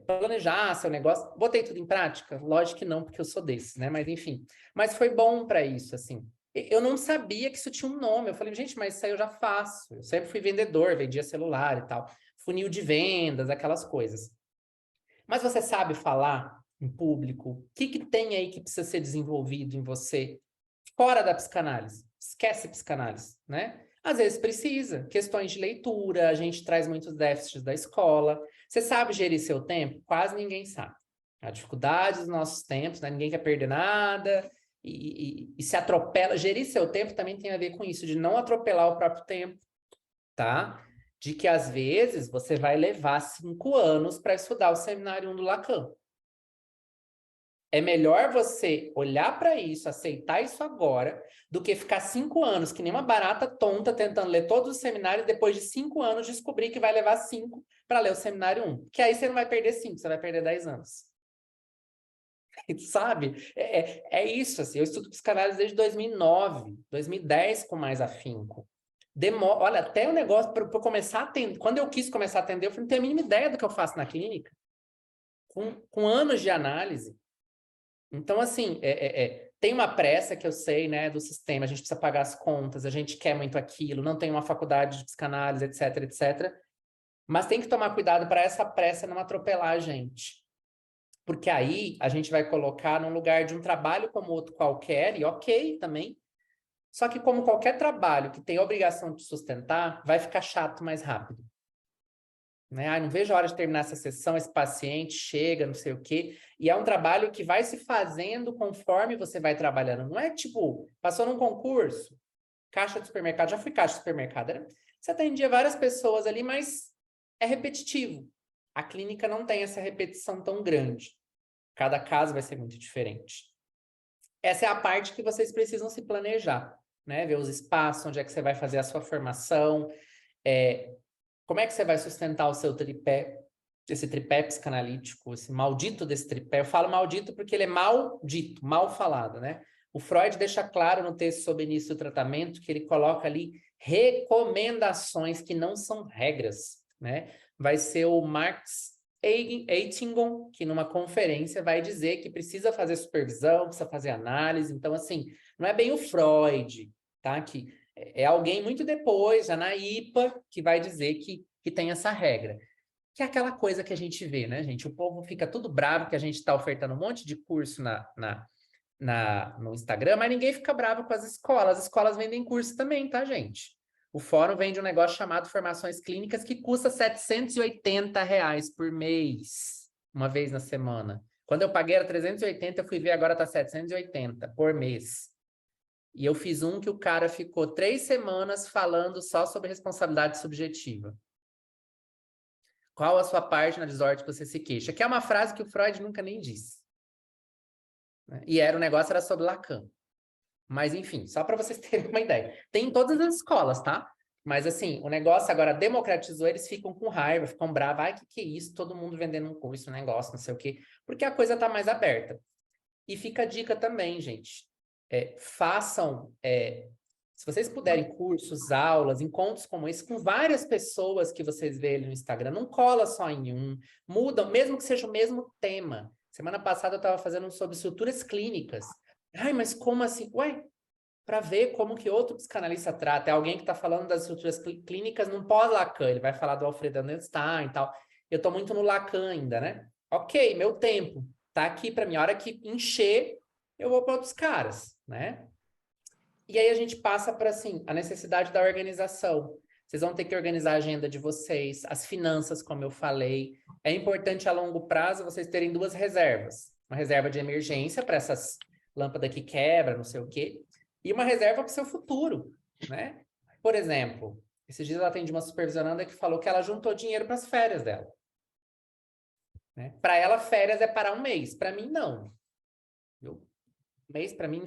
planejar seu negócio. Botei tudo em prática? Lógico que não, porque eu sou desses, né? Mas enfim. Mas foi bom para isso, assim. Eu não sabia que isso tinha um nome. Eu falei, gente, mas isso aí eu já faço. Eu sempre fui vendedor, vendia celular e tal. Funil de vendas, aquelas coisas. Mas você sabe falar em público? O que tem aí que precisa ser desenvolvido em você fora da psicanálise? Esquece psicanálise, né? Às vezes precisa. Questões de leitura, a gente traz muitos déficits da escola. Você sabe gerir seu tempo? Quase ninguém sabe. A dificuldade dos nossos tempos, né? Ninguém quer perder nada e se atropela. Gerir seu tempo também tem a ver com isso, de não atropelar o próprio tempo, tá? De que às vezes você vai levar 5 anos para estudar o seminário 1 do Lacan. É melhor você olhar para isso, aceitar isso agora, do que ficar 5 anos que nem uma barata tonta tentando ler todos os seminários e depois de 5 anos descobrir que vai levar 5 para ler o seminário 1. Que aí você não vai perder 5, você vai perder 10 anos. Sabe? Isso, assim. Eu estudo psicanálise desde 2009, 2010 com mais afinco. Olha, até o negócio para eu começar a atender. Quando eu quis começar a atender, eu não tenho a mínima ideia do que eu faço na clínica. Com anos de análise. Então, assim, tem uma pressa que eu sei, né, do sistema, a gente precisa pagar as contas, a gente quer muito aquilo, não tem uma faculdade de psicanálise, etc, etc. Mas tem que tomar cuidado para essa pressa não atropelar a gente. Porque aí a gente vai colocar num lugar de um trabalho como outro qualquer, e ok também. Só que como qualquer trabalho que tem a obrigação de sustentar, vai ficar chato mais rápido. Né? Não vejo a hora de terminar essa sessão, esse paciente chega, não sei o quê. E é um trabalho que vai se fazendo conforme você vai trabalhando. Não é tipo, passou num concurso, caixa de supermercado, já fui caixa de supermercado. Você atendia várias pessoas ali, mas é repetitivo. A clínica não tem essa repetição tão grande. Cada caso vai ser muito diferente. Essa é a parte que vocês precisam se planejar, né? Ver os espaços, onde é que você vai fazer a sua formação, como é que você vai sustentar o seu tripé, esse tripé psicanalítico, esse maldito desse tripé? Eu falo maldito porque ele é mal dito, mal falado, né? O Freud deixa claro no texto sobre início do tratamento que ele coloca ali recomendações que não são regras, né? Vai ser o Marx Eitingon, que numa conferência vai dizer que precisa fazer supervisão, precisa fazer análise. Então, assim, não é bem o Freud, tá? Que é alguém muito depois, já na IPA, que vai dizer que tem essa regra. Que é aquela coisa que a gente vê, né, gente? O povo fica tudo bravo que a gente está ofertando um monte de curso no Instagram, mas ninguém fica bravo com as escolas. As escolas vendem curso também, tá, gente? O fórum vende um negócio chamado Formações Clínicas que custa R$ 780 por mês, uma vez na semana. Quando eu paguei era 380, eu fui ver, agora tá 780 por mês. E eu fiz um que o cara ficou 3 semanas falando só sobre responsabilidade subjetiva. Qual a sua parte na desordem que você se queixa? Que é uma frase que o Freud nunca nem disse. E o negócio era sobre Lacan. Mas, enfim, só para vocês terem uma ideia. Tem em todas as escolas, tá? Mas, assim, o negócio agora democratizou, eles ficam com raiva, ficam bravos. Ai, que é isso? Todo mundo vendendo um curso, um negócio, não sei o quê. Porque a coisa tá mais aberta. E fica a dica também, gente. Façam, se vocês puderem, cursos, aulas, encontros como esse, com várias pessoas que vocês veem no Instagram, não cola só em um, mudam, mesmo que seja o mesmo tema. Semana passada eu estava fazendo um sobre estruturas clínicas. Ai, mas como assim? Ué, para ver como que outro psicanalista trata. É alguém que está falando das estruturas clínicas num pós-Lacan, ele vai falar do Alfred Andenstein e tal. Eu estou muito no Lacan ainda, né? Ok, meu tempo tá aqui para mim. A hora que encher, eu vou para outros caras, né? E aí a gente passa para, assim, a necessidade da organização. Vocês vão ter que organizar a agenda de vocês, as finanças, como eu falei. É importante a longo prazo vocês terem 2 reservas. Uma reserva de emergência para essas lâmpadas que quebram, não sei o quê, e uma reserva para o seu futuro, né? Por exemplo, Esses dias eu atendi uma supervisionanda que falou que ela juntou dinheiro para as férias dela. Né? Para ela, férias é parar um mês. Para mim, não. Mês, para mim,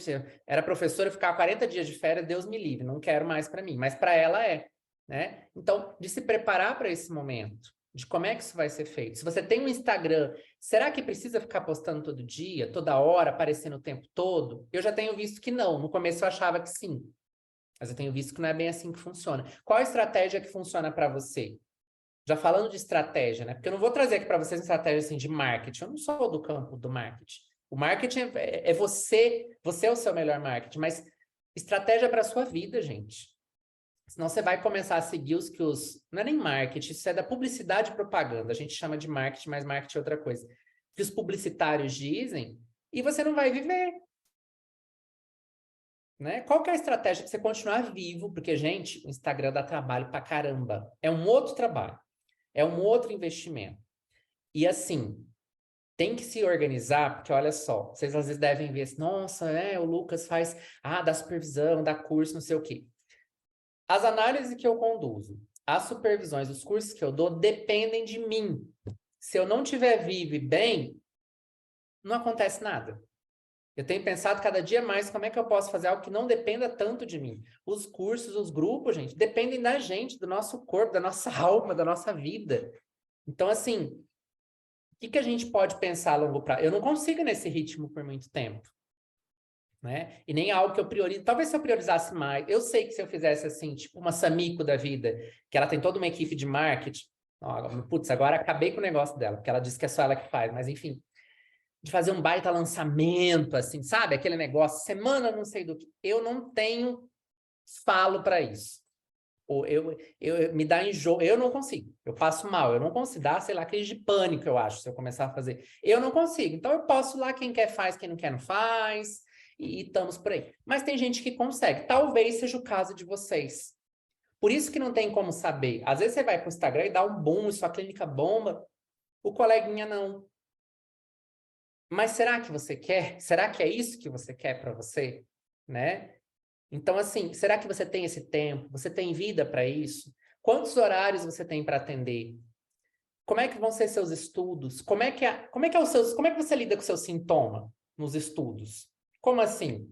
era professora, ficar 40 dias de férias, Deus me livre, não quero mais para mim. Mas para ela é. Né? Então, de se preparar para esse momento, de como é que isso vai ser feito. Se você tem um Instagram, será que precisa ficar postando todo dia, toda hora, aparecendo o tempo todo? Eu já tenho visto que não. No começo eu achava que sim. Mas eu tenho visto que não é bem assim que funciona. Qual a estratégia que funciona para você? Já falando de estratégia, né? Porque eu não vou trazer aqui para vocês uma estratégia assim, de marketing. Eu não sou do campo do marketing. O marketing é você é o seu melhor marketing, mas estratégia para a sua vida, gente. Senão você vai começar a seguir os que os... Não é nem marketing, isso é da publicidade e propaganda. A gente chama de marketing, mas marketing é outra coisa. Que os publicitários dizem e você não vai viver. Né? Qual que é a estratégia para você continuar vivo? Porque, gente, o Instagram dá trabalho pra caramba. É um outro trabalho. É um outro investimento. E assim, tem que se organizar, porque olha só, vocês às vezes devem ver assim, nossa, o Lucas faz, dá supervisão, dá curso, não sei o quê. As análises que eu conduzo, as supervisões, os cursos que eu dou, dependem de mim. Se eu não estiver vivo e bem, não acontece nada. Eu tenho pensado cada dia mais como é que eu posso fazer algo que não dependa tanto de mim. Os cursos, os grupos, gente, dependem da gente, do nosso corpo, da nossa alma, da nossa vida. Então, assim, o que a gente pode pensar a longo prazo? Eu não consigo nesse ritmo por muito tempo. Né? E nem algo que eu priorizo. Talvez se eu priorizasse mais. Eu sei que se eu fizesse assim, tipo uma Samico da vida, que ela tem toda uma equipe de marketing. Putz, agora acabei com o negócio dela, porque ela disse que é só ela que faz, mas enfim. De fazer um baita lançamento, assim, sabe? Aquele negócio, semana não sei do que. Eu não tenho falo para isso. Ou eu me dá enjoo, eu não consigo. Eu passo mal, eu não consigo. Dá, sei lá, crise de pânico, eu acho, se eu começar a fazer. Eu não consigo. Então eu posso lá, quem quer faz, quem não quer não faz, e estamos por aí. Mas tem gente que consegue. Talvez seja o caso de vocês. Por isso que não tem como saber. Às vezes você vai para o Instagram e dá um boom, sua clínica bomba, o coleguinha não. Mas será que você quer? Será que é isso que você quer para você? Né? Então, assim, será que você tem esse tempo? Você tem vida para isso? Quantos horários você tem para atender? Como é que vão ser seus estudos? Como é que você lida com o seu sintoma nos estudos? Como assim?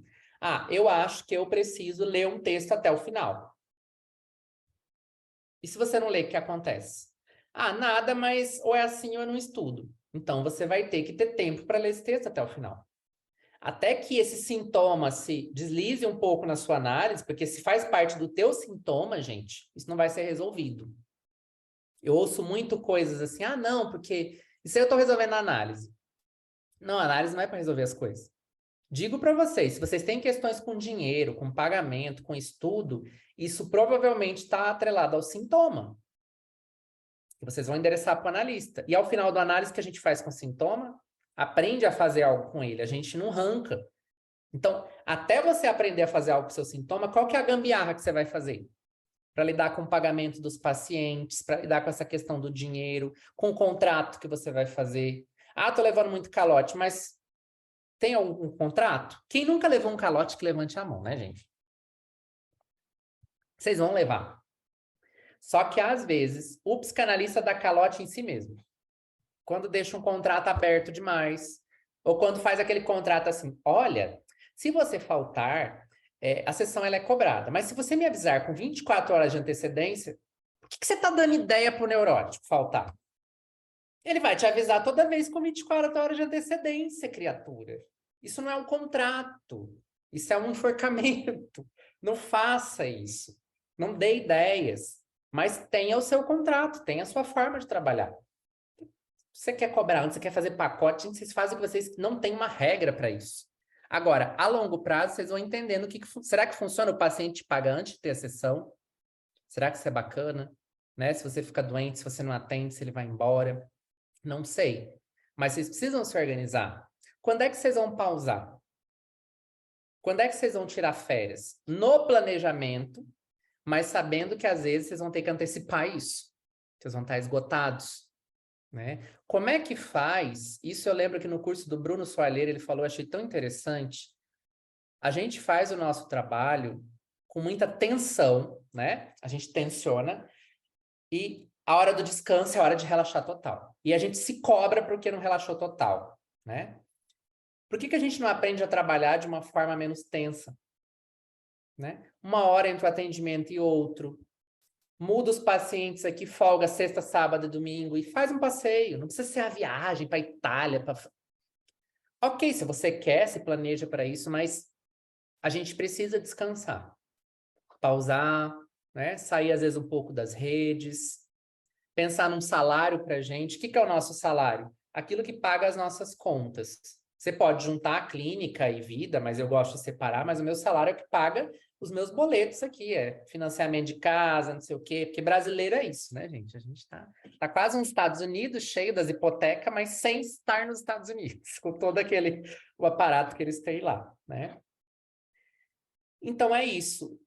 Eu acho que eu preciso ler um texto até o final. E se você não lê, o que acontece? Nada, mas ou é assim ou eu não estudo. Então, você vai ter que ter tempo para ler esse texto até o final. Até que esse sintoma se deslize um pouco na sua análise, porque se faz parte do teu sintoma, gente, isso não vai ser resolvido. Eu ouço muito coisas assim, não, porque isso aí eu estou resolvendo na análise. Não, a análise não é para resolver as coisas. Digo para vocês, se vocês têm questões com dinheiro, com pagamento, com estudo, isso provavelmente está atrelado ao sintoma. Que vocês vão endereçar para o analista. E ao final da análise que a gente faz com o sintoma, aprende a fazer algo com ele. A gente não arranca. Então, até você aprender a fazer algo com o seu sintoma, qual que é a gambiarra que você vai fazer? Para lidar com o pagamento dos pacientes, para lidar com essa questão do dinheiro, com o contrato que você vai fazer. Tô levando muito calote, mas tem algum contrato? Quem nunca levou um calote que levante a mão, né, gente? Vocês vão levar. Só que, às vezes, o psicanalista dá calote em si mesmo. Quando deixa um contrato aberto demais, ou quando faz aquele contrato assim, olha, se você faltar, a sessão ela é cobrada, mas se você me avisar com 24 horas de antecedência, por que você está dando ideia para o neurótico faltar? Ele vai te avisar toda vez com 24 horas de antecedência, criatura. Isso não é um contrato, isso é um enforcamento. Não faça isso. Não dê ideias, mas tenha o seu contrato, tenha a sua forma de trabalhar. Você quer cobrar antes, você quer fazer pacote, vocês fazem o que vocês não tem uma regra para isso. Agora, a longo prazo, vocês vão entendendo será que funciona o paciente paga antes de ter a sessão? Será que isso é bacana? Né? Se você fica doente, se você não atende, se ele vai embora. Não sei. Mas vocês precisam se organizar. Quando é que vocês vão pausar? Quando é que vocês vão tirar férias? No planejamento, mas sabendo que às vezes vocês vão ter que antecipar isso. Vocês vão estar esgotados. Né? Como é que faz? Isso eu lembro que no curso do Bruno Soalheiro ele falou, achei tão interessante. A gente faz o nosso trabalho com muita tensão, né? A gente tensiona e a hora do descanso é a hora de relaxar total. E a gente se cobra porque não relaxou total, né? Por que a gente não aprende a trabalhar de uma forma menos tensa? Né? Uma hora entre um atendimento e outro. Muda os pacientes aqui, folga sexta, sábado e domingo e faz um passeio. Não precisa ser a viagem para Itália. Ok, se você quer, se planeja para isso, mas a gente precisa descansar. Pausar, né? Sair às vezes um pouco das redes. Pensar num salário para a gente. O que é o nosso salário? Aquilo que paga as nossas contas. Você pode juntar a clínica e vida, mas eu gosto de separar, mas o meu salário é o que paga os meus boletos aqui, é financiamento de casa, não sei o quê, porque brasileiro é isso, né, gente? A gente tá quase nos Estados Unidos, cheio das hipotecas, mas sem estar nos Estados Unidos, com todo o aparato que eles têm lá, né? Então é isso.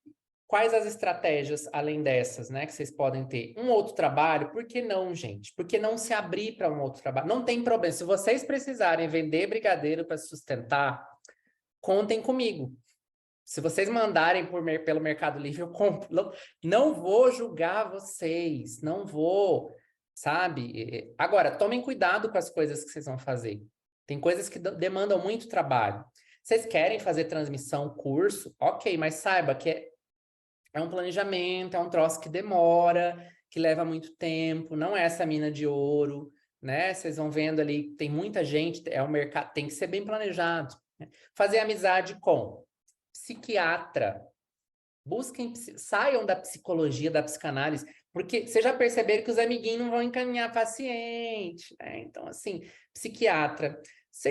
Quais as estratégias, além dessas, né, que vocês podem ter? Um outro trabalho, por que não, gente? Por que não se abrir para um outro trabalho? Não tem problema. Se vocês precisarem vender brigadeiro para sustentar, contem comigo. Se vocês mandarem pelo Mercado Livre, eu compro. Não vou julgar vocês, não vou, sabe? Agora, tomem cuidado com as coisas que vocês vão fazer. Tem coisas que demandam muito trabalho. Vocês querem fazer transmissão, curso? Ok, mas saiba que é um planejamento, é um troço que demora, que leva muito tempo, não é essa mina de ouro, né? Vocês vão vendo ali, tem muita gente, é um mercado, tem que ser bem planejado. Né? Fazer amizade com psiquiatra, busquem, saiam da psicologia, da psicanálise, porque vocês já perceberam que os amiguinhos não vão encaminhar paciente, né? Então, assim, psiquiatra.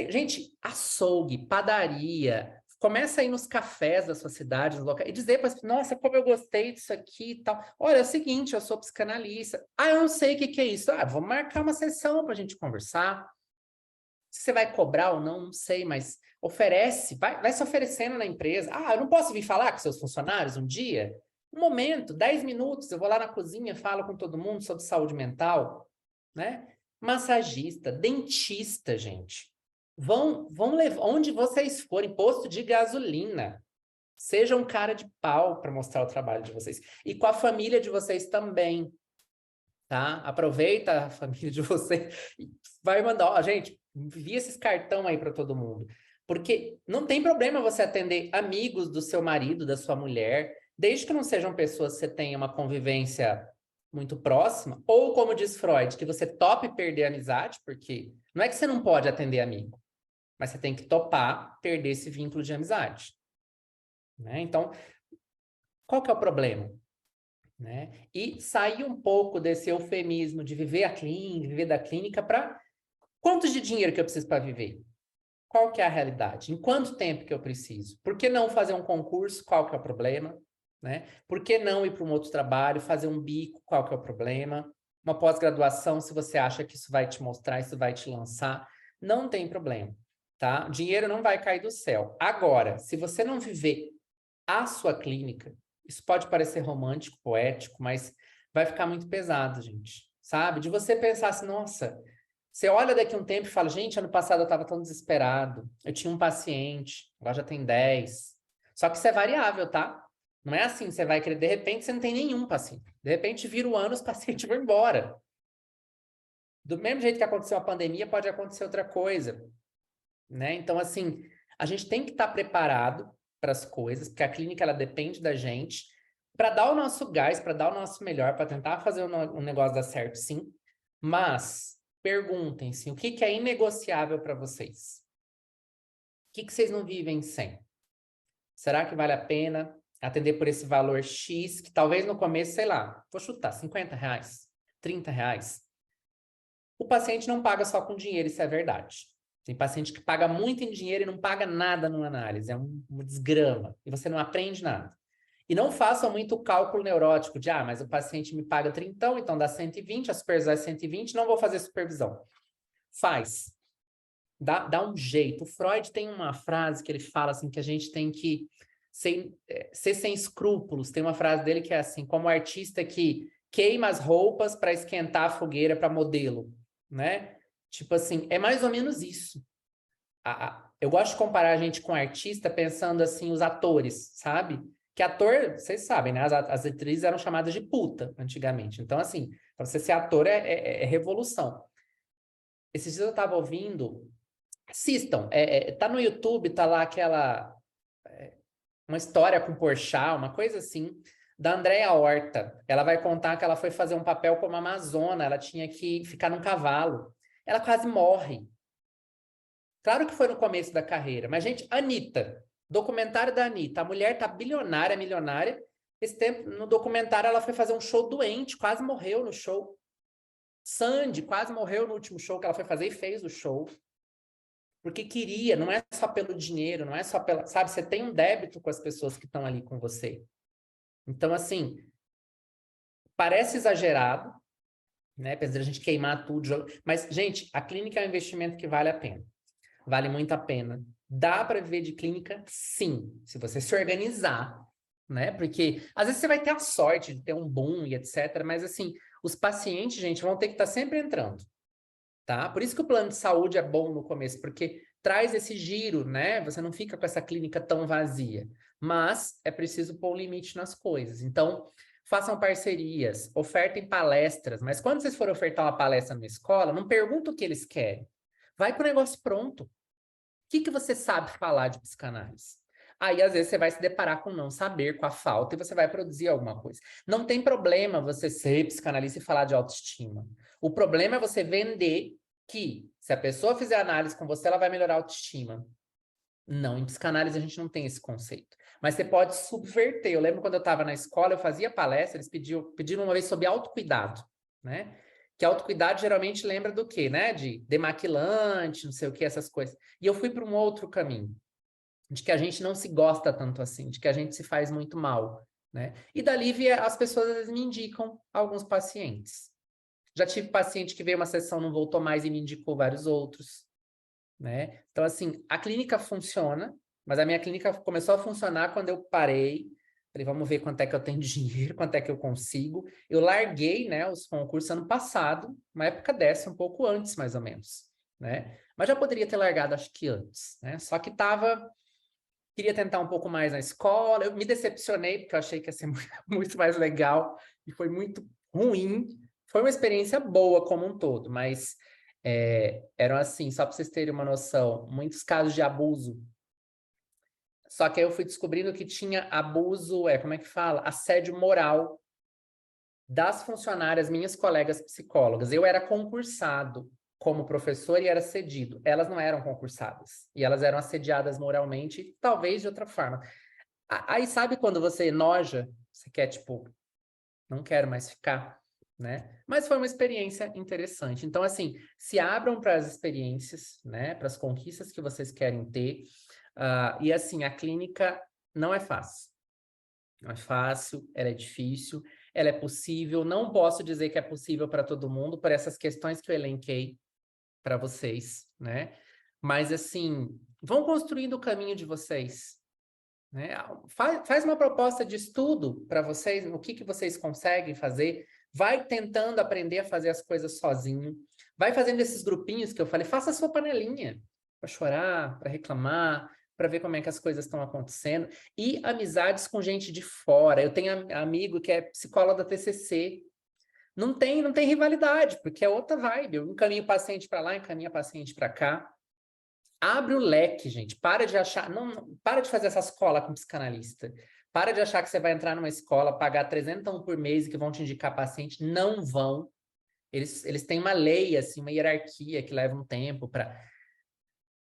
Gente, açougue, padaria, começa aí nos cafés da sua cidade, nos locais, e dizer para as pessoas, nossa, como eu gostei disso aqui e tal. Olha, é o seguinte, eu sou psicanalista. Ah, eu não sei o que é isso. Ah, vamos marcar uma sessão para a gente conversar. Se você vai cobrar ou não, não sei, mas oferece, vai se oferecendo na empresa. Ah, eu não posso vir falar com seus funcionários um dia? Um momento, 10 minutos, eu vou lá na cozinha, falo com todo mundo sobre saúde mental, né? Massagista, dentista, gente. Vão levar, onde vocês forem, posto de gasolina. Seja um cara de pau para mostrar o trabalho de vocês. E com a família de vocês também, tá? Aproveita a família de vocês e vai mandar, ó, gente, envia esses cartão aí para todo mundo. Porque não tem problema você atender amigos do seu marido, da sua mulher, desde que não sejam pessoas que você tenha uma convivência muito próxima, ou como diz Freud, que você tope perder a amizade, porque não é que você não pode atender amigo, mas você tem que topar perder esse vínculo de amizade. Né? Então, qual que é o problema? Né? E sair um pouco desse eufemismo de viver a clínica, viver da clínica para quanto de dinheiro que eu preciso para viver? Qual que é a realidade? Em quanto tempo que eu preciso? Por que não fazer um concurso? Qual que é o problema? Né? Por que não ir para um outro trabalho, fazer um bico? Qual que é o problema? Uma pós-graduação, se você acha que isso vai te mostrar, isso vai te lançar, não tem problema, tá? Dinheiro não vai cair do céu. Agora, se você não viver a sua clínica, isso pode parecer romântico, poético, mas vai ficar muito pesado, gente, sabe? De você pensar assim, nossa, você olha daqui a um tempo e fala, gente, ano passado eu estava tão desesperado, eu tinha um paciente, agora já tem 10. Só que isso é variável, tá? Não é assim, você vai querer, de repente você não tem nenhum paciente. De repente vira o ano, os pacientes vão embora. Do mesmo jeito que aconteceu a pandemia, pode acontecer outra coisa, né? Então, assim, a gente tem que estar preparado para as coisas, porque a clínica ela depende da gente, para dar o nosso gás, para dar o nosso melhor, para tentar fazer o negócio dar certo, sim. Mas perguntem-se o que é inegociável para vocês? O que vocês não vivem sem? Será que vale a pena atender por esse valor X, que talvez no começo, sei lá, vou chutar, R$ 50, R$ 30. O paciente não paga só com dinheiro, isso é verdade. Tem paciente que paga muito em dinheiro e não paga nada numa análise, é uma desgrama, e você não aprende nada. E não façam muito o cálculo neurótico de, mas o paciente me paga 30, então dá 120, a supervisão é 120, não vou fazer supervisão. Faz. Dá um jeito. O Freud tem uma frase que ele fala assim, que a gente tem que ser sem escrúpulos. Tem uma frase dele que é assim, como artista que queima as roupas para esquentar a fogueira para modelo, né? Tipo assim, é mais ou menos isso. Eu gosto de comparar a gente com artista pensando assim, os atores, sabe? Que ator, vocês sabem, né? As atrizes eram chamadas de puta antigamente. Então, assim, para você ser ator é revolução. Esses dias eu tava ouvindo, assistam, tá no YouTube, tá lá uma história com Porchat, uma coisa assim, da Andréa Horta. Ela vai contar que ela foi fazer um papel como Amazona, ela tinha que ficar num cavalo. Ela quase morre. Claro que foi no começo da carreira, mas, gente, Anitta, documentário da Anitta, a mulher tá bilionária, milionária. Esse tempo, no documentário, ela foi fazer um show doente, quase morreu no show. Sandy quase morreu no último show que ela foi fazer e fez o show. Porque queria, não é só pelo dinheiro, não é só pela. Sabe, você tem um débito com as pessoas que estão ali com você. Então, assim, parece exagerado, né? Apesar de a gente queimar tudo. Mas, gente, a clínica é um investimento que vale a pena. Vale muito a pena. Dá para viver de clínica? Sim, se você se organizar, né? Porque às vezes você vai ter a sorte de ter um boom e etc. Mas, assim, os pacientes, gente, vão ter que estar sempre entrando, tá? Por isso que o plano de saúde é bom no começo, porque traz esse giro, né? Você não fica com essa clínica tão vazia. Mas é preciso pôr um limite nas coisas. Então, façam parcerias, ofertem palestras, mas quando vocês forem ofertar uma palestra na escola, não pergunta o que eles querem. Vai com o negócio pronto. O que você sabe falar de psicanálise? Aí, às vezes, você vai se deparar com não saber, com a falta, e você vai produzir alguma coisa. Não tem problema você ser psicanalista e falar de autoestima. O problema é você vender que, se a pessoa fizer análise com você, ela vai melhorar a autoestima. Não, em psicanálise a gente não tem esse conceito. Mas você pode subverter. Eu lembro quando eu estava na escola, eu fazia palestra, eles pediram uma vez sobre autocuidado, né? Que autocuidado geralmente lembra do quê, né? De demaquilante, não sei o que, essas coisas. E eu fui para um outro caminho, de que a gente não se gosta tanto assim, de que a gente se faz muito mal, né? E dali as pessoas às vezes me indicam alguns pacientes. Já tive paciente que veio uma sessão, não voltou mais e me indicou vários outros, né? Então, assim, a clínica funciona, mas a minha clínica começou a funcionar quando eu parei. Falei, vamos ver quanto é que eu tenho de dinheiro, quanto é que eu consigo. Eu larguei, né, os concursos ano passado, uma época dessa, um pouco antes, mais ou menos, né? Mas já poderia ter largado, acho que antes, né? Só que queria tentar um pouco mais na escola. Eu me decepcionei, porque eu achei que ia ser muito mais legal, e foi muito ruim. Foi uma experiência boa como um todo, mas eram assim, só para vocês terem uma noção, muitos casos de abuso. Só que aí eu fui descobrindo que tinha abuso, como é que fala? Assédio moral das funcionárias, minhas colegas psicólogas. Eu era concursado como professor e era cedido. Elas não eram concursadas. E elas eram assediadas moralmente, talvez de outra forma. Aí sabe quando você enoja, você quer, tipo, não quero mais ficar, né? Mas foi uma experiência interessante. Então, assim, se abram para as experiências, né? Para as conquistas que vocês querem ter. E, assim, a clínica não é fácil. Não é fácil, ela é difícil, ela é possível. Não posso dizer que é possível para todo mundo, por essas questões que eu elenquei para vocês, né? Mas, assim, vão construindo o caminho de vocês, né? Faz uma proposta de estudo para vocês, o que vocês conseguem fazer. Vai tentando aprender a fazer as coisas sozinho. Vai fazendo esses grupinhos que eu falei. Faça a sua panelinha para chorar, para reclamar, para ver como é que as coisas estão acontecendo. E amizades com gente de fora. Eu tenho amigo que é psicólogo da TCC. Não tem rivalidade, porque é outra vibe. Eu encaminho paciente para lá, encaminho paciente para cá. Abre o leque, gente. Para de achar. Não, para de fazer essas colas com psicanalista. Para de achar que você vai entrar numa escola, pagar 300 por mês e que vão te indicar paciente. Não vão. Eles têm uma lei, assim, uma hierarquia que leva um tempo para.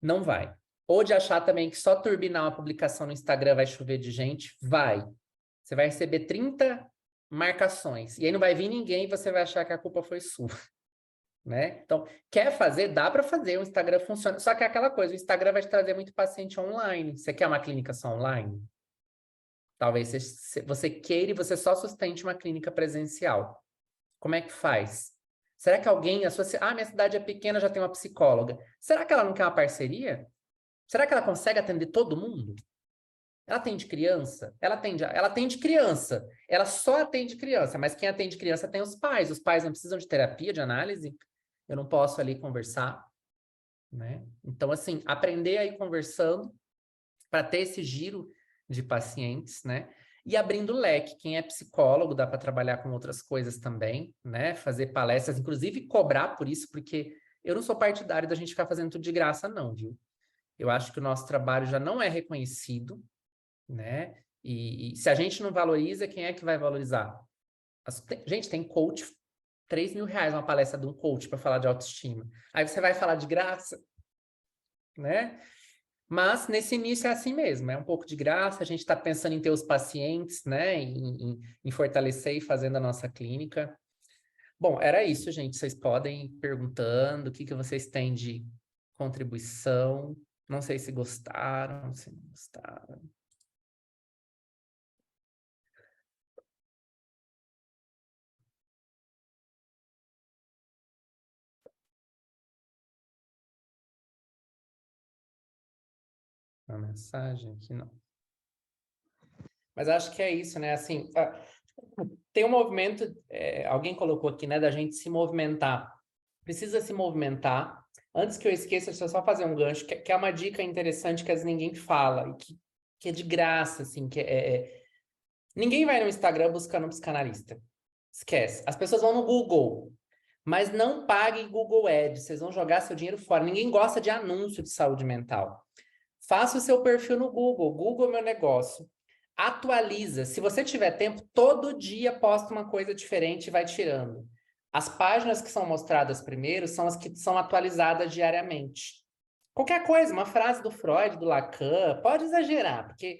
Não vai. Ou de achar também que só turbinar uma publicação no Instagram vai chover de gente. Vai. Você vai receber 30 marcações. E aí não vai vir ninguém e você vai achar que a culpa foi sua. Né? Então, quer fazer? Dá para fazer, o Instagram funciona. Só que é aquela coisa, o Instagram vai te trazer muito paciente online. Você quer uma clínica só online? Talvez você queira e você só sustente uma clínica presencial. Como é que faz? Será que alguém, minha cidade é pequena, já tem uma psicóloga. Será que ela não quer uma parceria? Será que ela consegue atender todo mundo? Ela atende criança? Ela atende criança. Ela só atende criança, mas quem atende criança tem os pais. Os pais não precisam de terapia, de análise. Eu não posso ali conversar, né? Então, assim, aprender a ir conversando para ter esse giro de pacientes, né? e abrindo leque. Quem é psicólogo dá para trabalhar com outras coisas também, né? Fazer palestras, inclusive cobrar por isso, porque eu não sou partidário da gente ficar fazendo tudo de graça, não, viu? Eu acho que o nosso trabalho já não é reconhecido, né? E se a gente não valoriza, quem é que vai valorizar? Gente, tem coach, R$ 3.000 uma palestra de um coach para falar de autoestima. Aí você vai falar de graça, né? Mas nesse início é assim mesmo, é um pouco de graça, a gente está pensando em ter os pacientes, né? Em fortalecer e fazendo a nossa clínica. Bom, era isso, gente. Vocês podem ir perguntando o que que vocês têm de contribuição. Não sei se gostaram, se não gostaram. Uma mensagem aqui, não. Mas acho que é isso, né? Assim, tem um movimento, alguém colocou aqui, né, da gente se movimentar. Precisa se movimentar. Antes que eu esqueça, deixa eu só fazer um gancho, que é uma dica interessante que às vezes ninguém fala, e que é de graça, assim, ninguém vai no Instagram buscando um psicanalista. Esquece. As pessoas vão no Google, mas não paguem Google Ads, vocês vão jogar seu dinheiro fora. Ninguém gosta de anúncio de saúde mental. Faça o seu perfil no Google. Google é meu negócio. Atualiza. Se você tiver tempo, todo dia posta uma coisa diferente e vai tirando. As páginas que são mostradas primeiro são as que são atualizadas diariamente. Qualquer coisa, uma frase do Freud, do Lacan, pode exagerar, porque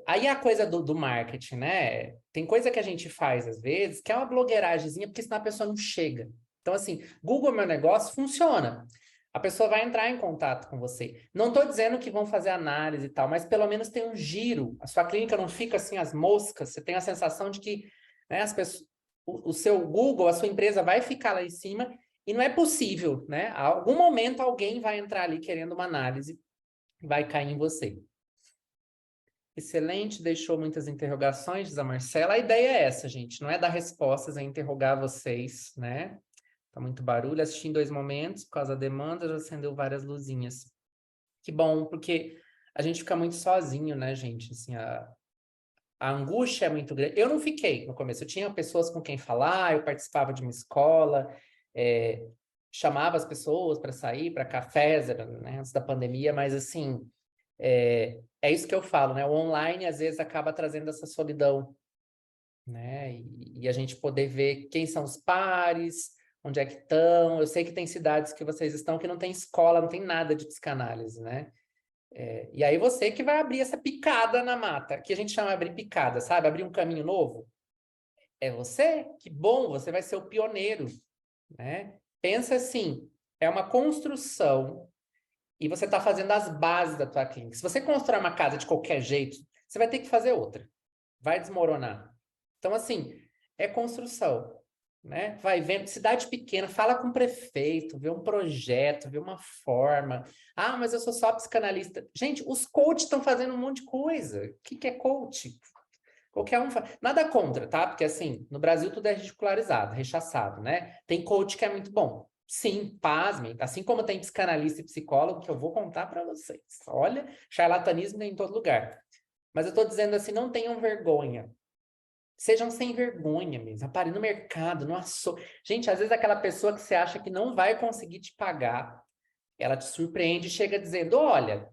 aí é a coisa do marketing, né? Tem coisa que a gente faz às vezes que é uma blogueiragemzinha, porque senão a pessoa não chega. Então, assim, Google Meu Negócio funciona. A pessoa vai entrar em contato com você. Não estou dizendo que vão fazer análise e tal, mas pelo menos tem um giro. A sua clínica não fica assim às moscas. Você tem a sensação de que, né, as pessoas, o seu Google, a sua empresa vai ficar lá em cima e não é possível, né? A algum momento alguém vai entrar ali querendo uma análise e vai cair em você. Excelente, deixou muitas interrogações, diz a Marcela. A ideia é essa, gente, não é dar respostas, é interrogar vocês, né? Tá muito barulho. Assisti em 2 momentos, por causa da demanda, já acendeu várias luzinhas. Que bom, porque a gente fica muito sozinho, né, gente? Assim, a angústia é muito grande. Eu não fiquei no começo, eu tinha pessoas com quem falar, eu participava de uma escola, chamava as pessoas para sair, para cafés, né, antes da pandemia, mas assim, é isso que eu falo, né? O online às vezes acaba trazendo essa solidão, né? E a gente poder ver quem são os pares, onde é que estão. Eu sei que tem cidades que vocês estão que não tem escola, não tem nada de psicanálise, né? E aí você que vai abrir essa picada na mata, que a gente chama de abrir picada, sabe? Abrir um caminho novo. É você? Que bom, você vai ser o pioneiro, né? Pensa assim, é uma construção e você está fazendo as bases da tua clínica. Se você constrói uma casa de qualquer jeito, você vai ter que fazer outra. Vai desmoronar. Então, assim, é construção, né? Vai vendo, cidade pequena, fala com o prefeito, vê um projeto, vê uma forma. Ah, mas eu sou só psicanalista. Gente, os coaches estão fazendo um monte de coisa. O que é coach? Qualquer um faz. Nada contra, tá? Porque, assim, no Brasil tudo é ridicularizado, rechaçado, né? Tem coach que é muito bom. Sim, pasmem. Assim como tem psicanalista e psicólogo, que eu vou contar para vocês. Olha, charlatanismo tem em todo lugar. Mas eu estou dizendo assim, não tenham vergonha. Sejam sem vergonha mesmo. Apare no mercado, no açougue. Gente, às vezes aquela pessoa que você acha que não vai conseguir te pagar, ela te surpreende e chega dizendo, olha,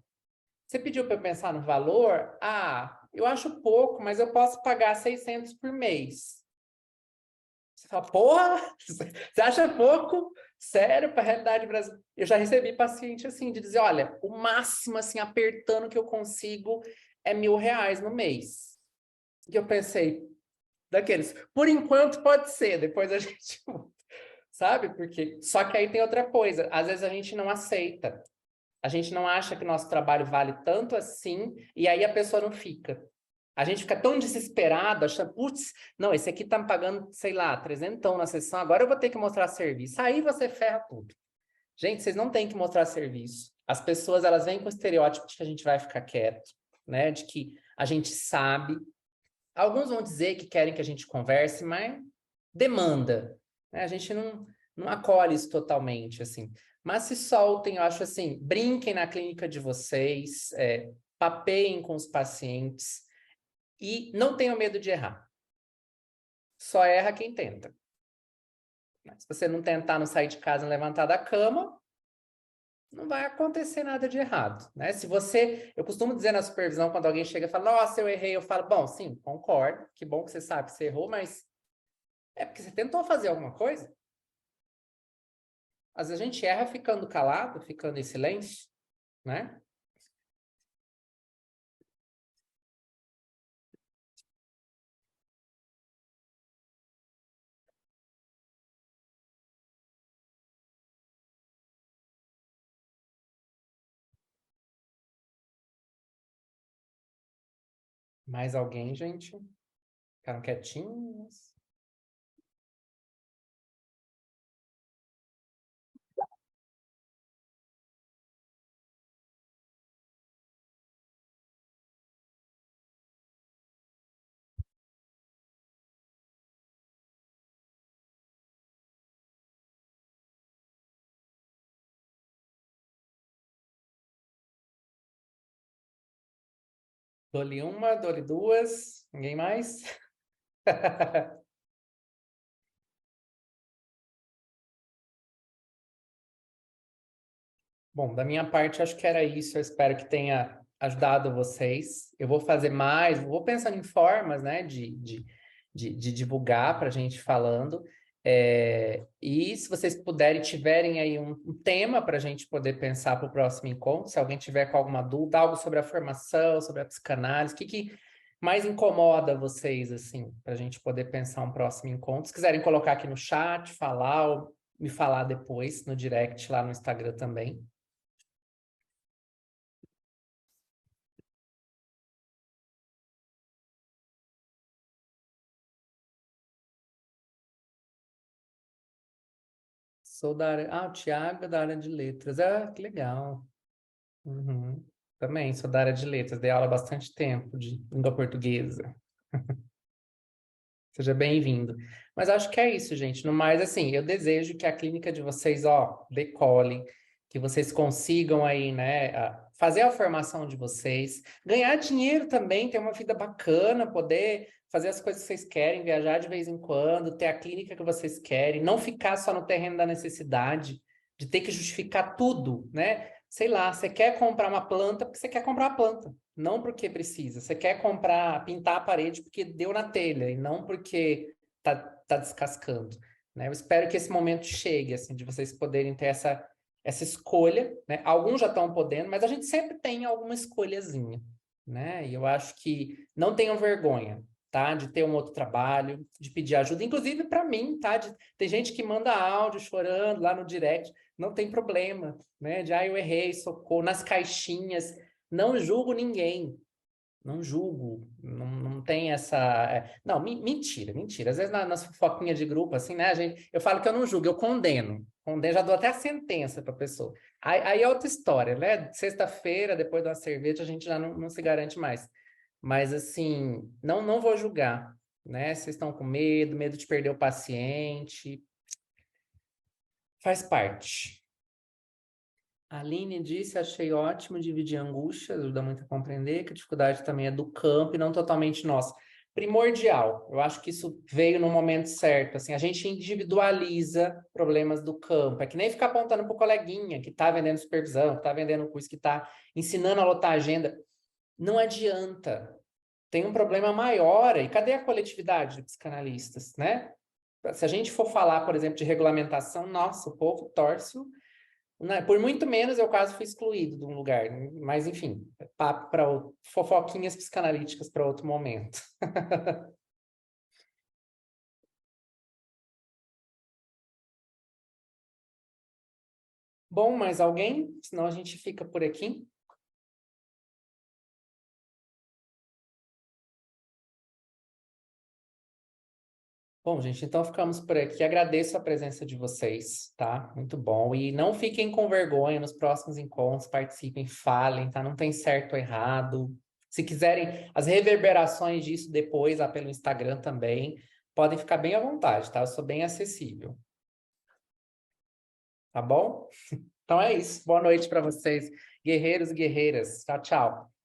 você pediu para eu pensar no valor? Ah, eu acho pouco, mas eu posso pagar 600 por mês. Você fala, porra, você acha pouco? Sério, para a realidade brasileira? Eu já recebi paciente assim, de dizer, olha, o máximo, assim, apertando que eu consigo é R$ 1.000 no mês. E eu pensei, daqueles, por enquanto pode ser, depois a gente... Sabe? Porque... Só que aí tem outra coisa, às vezes a gente não aceita. A gente não acha que nosso trabalho vale tanto assim, e aí a pessoa não fica. A gente fica tão desesperado, achando, putz, não, esse aqui tá me pagando, sei lá, 300 na sessão, agora eu vou ter que mostrar serviço. Aí você ferra tudo. Gente, vocês não têm que mostrar serviço. As pessoas, elas vêm com o estereótipo de que a gente vai ficar quieto, né? De que a gente sabe. Alguns vão dizer que querem que a gente converse, mas demanda, né? A gente não acolhe isso totalmente, assim. Mas se soltem, eu acho assim, brinquem na clínica de vocês, papeiem com os pacientes, E não tenham medo de errar. Só erra quem tenta. Se você não tentar não sair de casa e levantar da cama, não vai acontecer nada de errado, né? Se você, eu costumo dizer na supervisão, quando alguém chega e fala, nossa, eu errei, eu falo, bom, sim, concordo, que bom que você sabe que você errou, mas é porque você tentou fazer alguma coisa? Às vezes a gente erra ficando calado, ficando em silêncio, né? Mais alguém, gente? Ficaram quietinhos? Dou-lhe uma, dou-lhe duas, ninguém mais? Bom, da minha parte, acho que era isso. Eu espero que tenha ajudado vocês. Eu vou fazer mais, vou pensando em formas, né, de divulgar para a gente falando. E se vocês puderem, tiverem aí um tema para a gente poder pensar para o próximo encontro, se alguém tiver com alguma dúvida, algo sobre a formação, sobre a psicanálise, o que, que mais incomoda vocês, assim, para a gente poder pensar um próximo encontro? Se quiserem colocar aqui no chat, falar, ou me falar depois no direct lá no Instagram também. Sou da área. Ah, o Thiago é da área de letras. Ah, que legal. Uhum. Também sou da área de letras, dei aula há bastante tempo de língua portuguesa. Seja bem-vindo. Mas acho que é isso, gente. No mais, assim, eu desejo que a clínica de vocês, ó, decole, que vocês consigam aí, né, fazer a formação de vocês, ganhar dinheiro também, ter uma vida bacana, poder fazer as coisas que vocês querem, viajar de vez em quando, ter a clínica que vocês querem, não ficar só no terreno da necessidade, de ter que justificar tudo, né? Sei lá, você quer comprar uma planta porque você quer comprar uma planta. Não porque precisa. Você quer comprar, pintar a parede porque deu na telha e não porque tá descascando, né? Eu espero que esse momento chegue, assim, de vocês poderem ter essa escolha, né? Alguns já estão podendo, mas a gente sempre tem alguma escolhazinha, né? E eu acho que não tenham vergonha, tá? De ter um outro trabalho, de pedir ajuda, inclusive para mim, tá? Tem gente que manda áudio chorando lá no direct, não tem problema, né? De, eu errei, socorro, nas caixinhas. Não julgo ninguém, não julgo, não tem essa. Não, mentira, mentira. Às vezes nas fofoquinhas de grupo, assim, né, eu falo que eu não julgo, eu condeno. Condeno, já dou até a sentença para a pessoa. Aí é outra história, né? Sexta-feira, depois de uma cerveja, a gente já não se garante mais. Mas, assim, não vou julgar, né? Vocês estão com medo, medo de perder o paciente. Faz parte. A Aline disse, achei ótimo dividir angústia, ajuda muito a compreender que a dificuldade também é do campo e não totalmente nossa. Primordial, eu acho que isso veio no momento certo, assim, a gente individualiza problemas do campo, é que nem ficar apontando para o coleguinha que está vendendo supervisão, que está vendendo curso, que está ensinando a lotar agenda, não adianta, tem um problema maior, e cadê a coletividade de psicanalistas, né? Se a gente for falar, por exemplo, de regulamentação, nossa, o povo torce por muito menos eu quase fui excluído de um lugar, né? Mas enfim, papo para fofoquinhas psicanalíticas para outro momento. Bom, mais alguém? Senão a gente fica por aqui. Bom, gente, então ficamos por aqui. Agradeço a presença de vocês, tá? Muito bom. E não fiquem com vergonha nos próximos encontros, participem, falem, tá? Não tem certo ou errado. Se quiserem as reverberações disso depois, lá pelo Instagram também, podem ficar bem à vontade, tá? Eu sou bem acessível, tá bom? Então é isso. Boa noite para vocês, guerreiros e guerreiras. Tchau, tchau.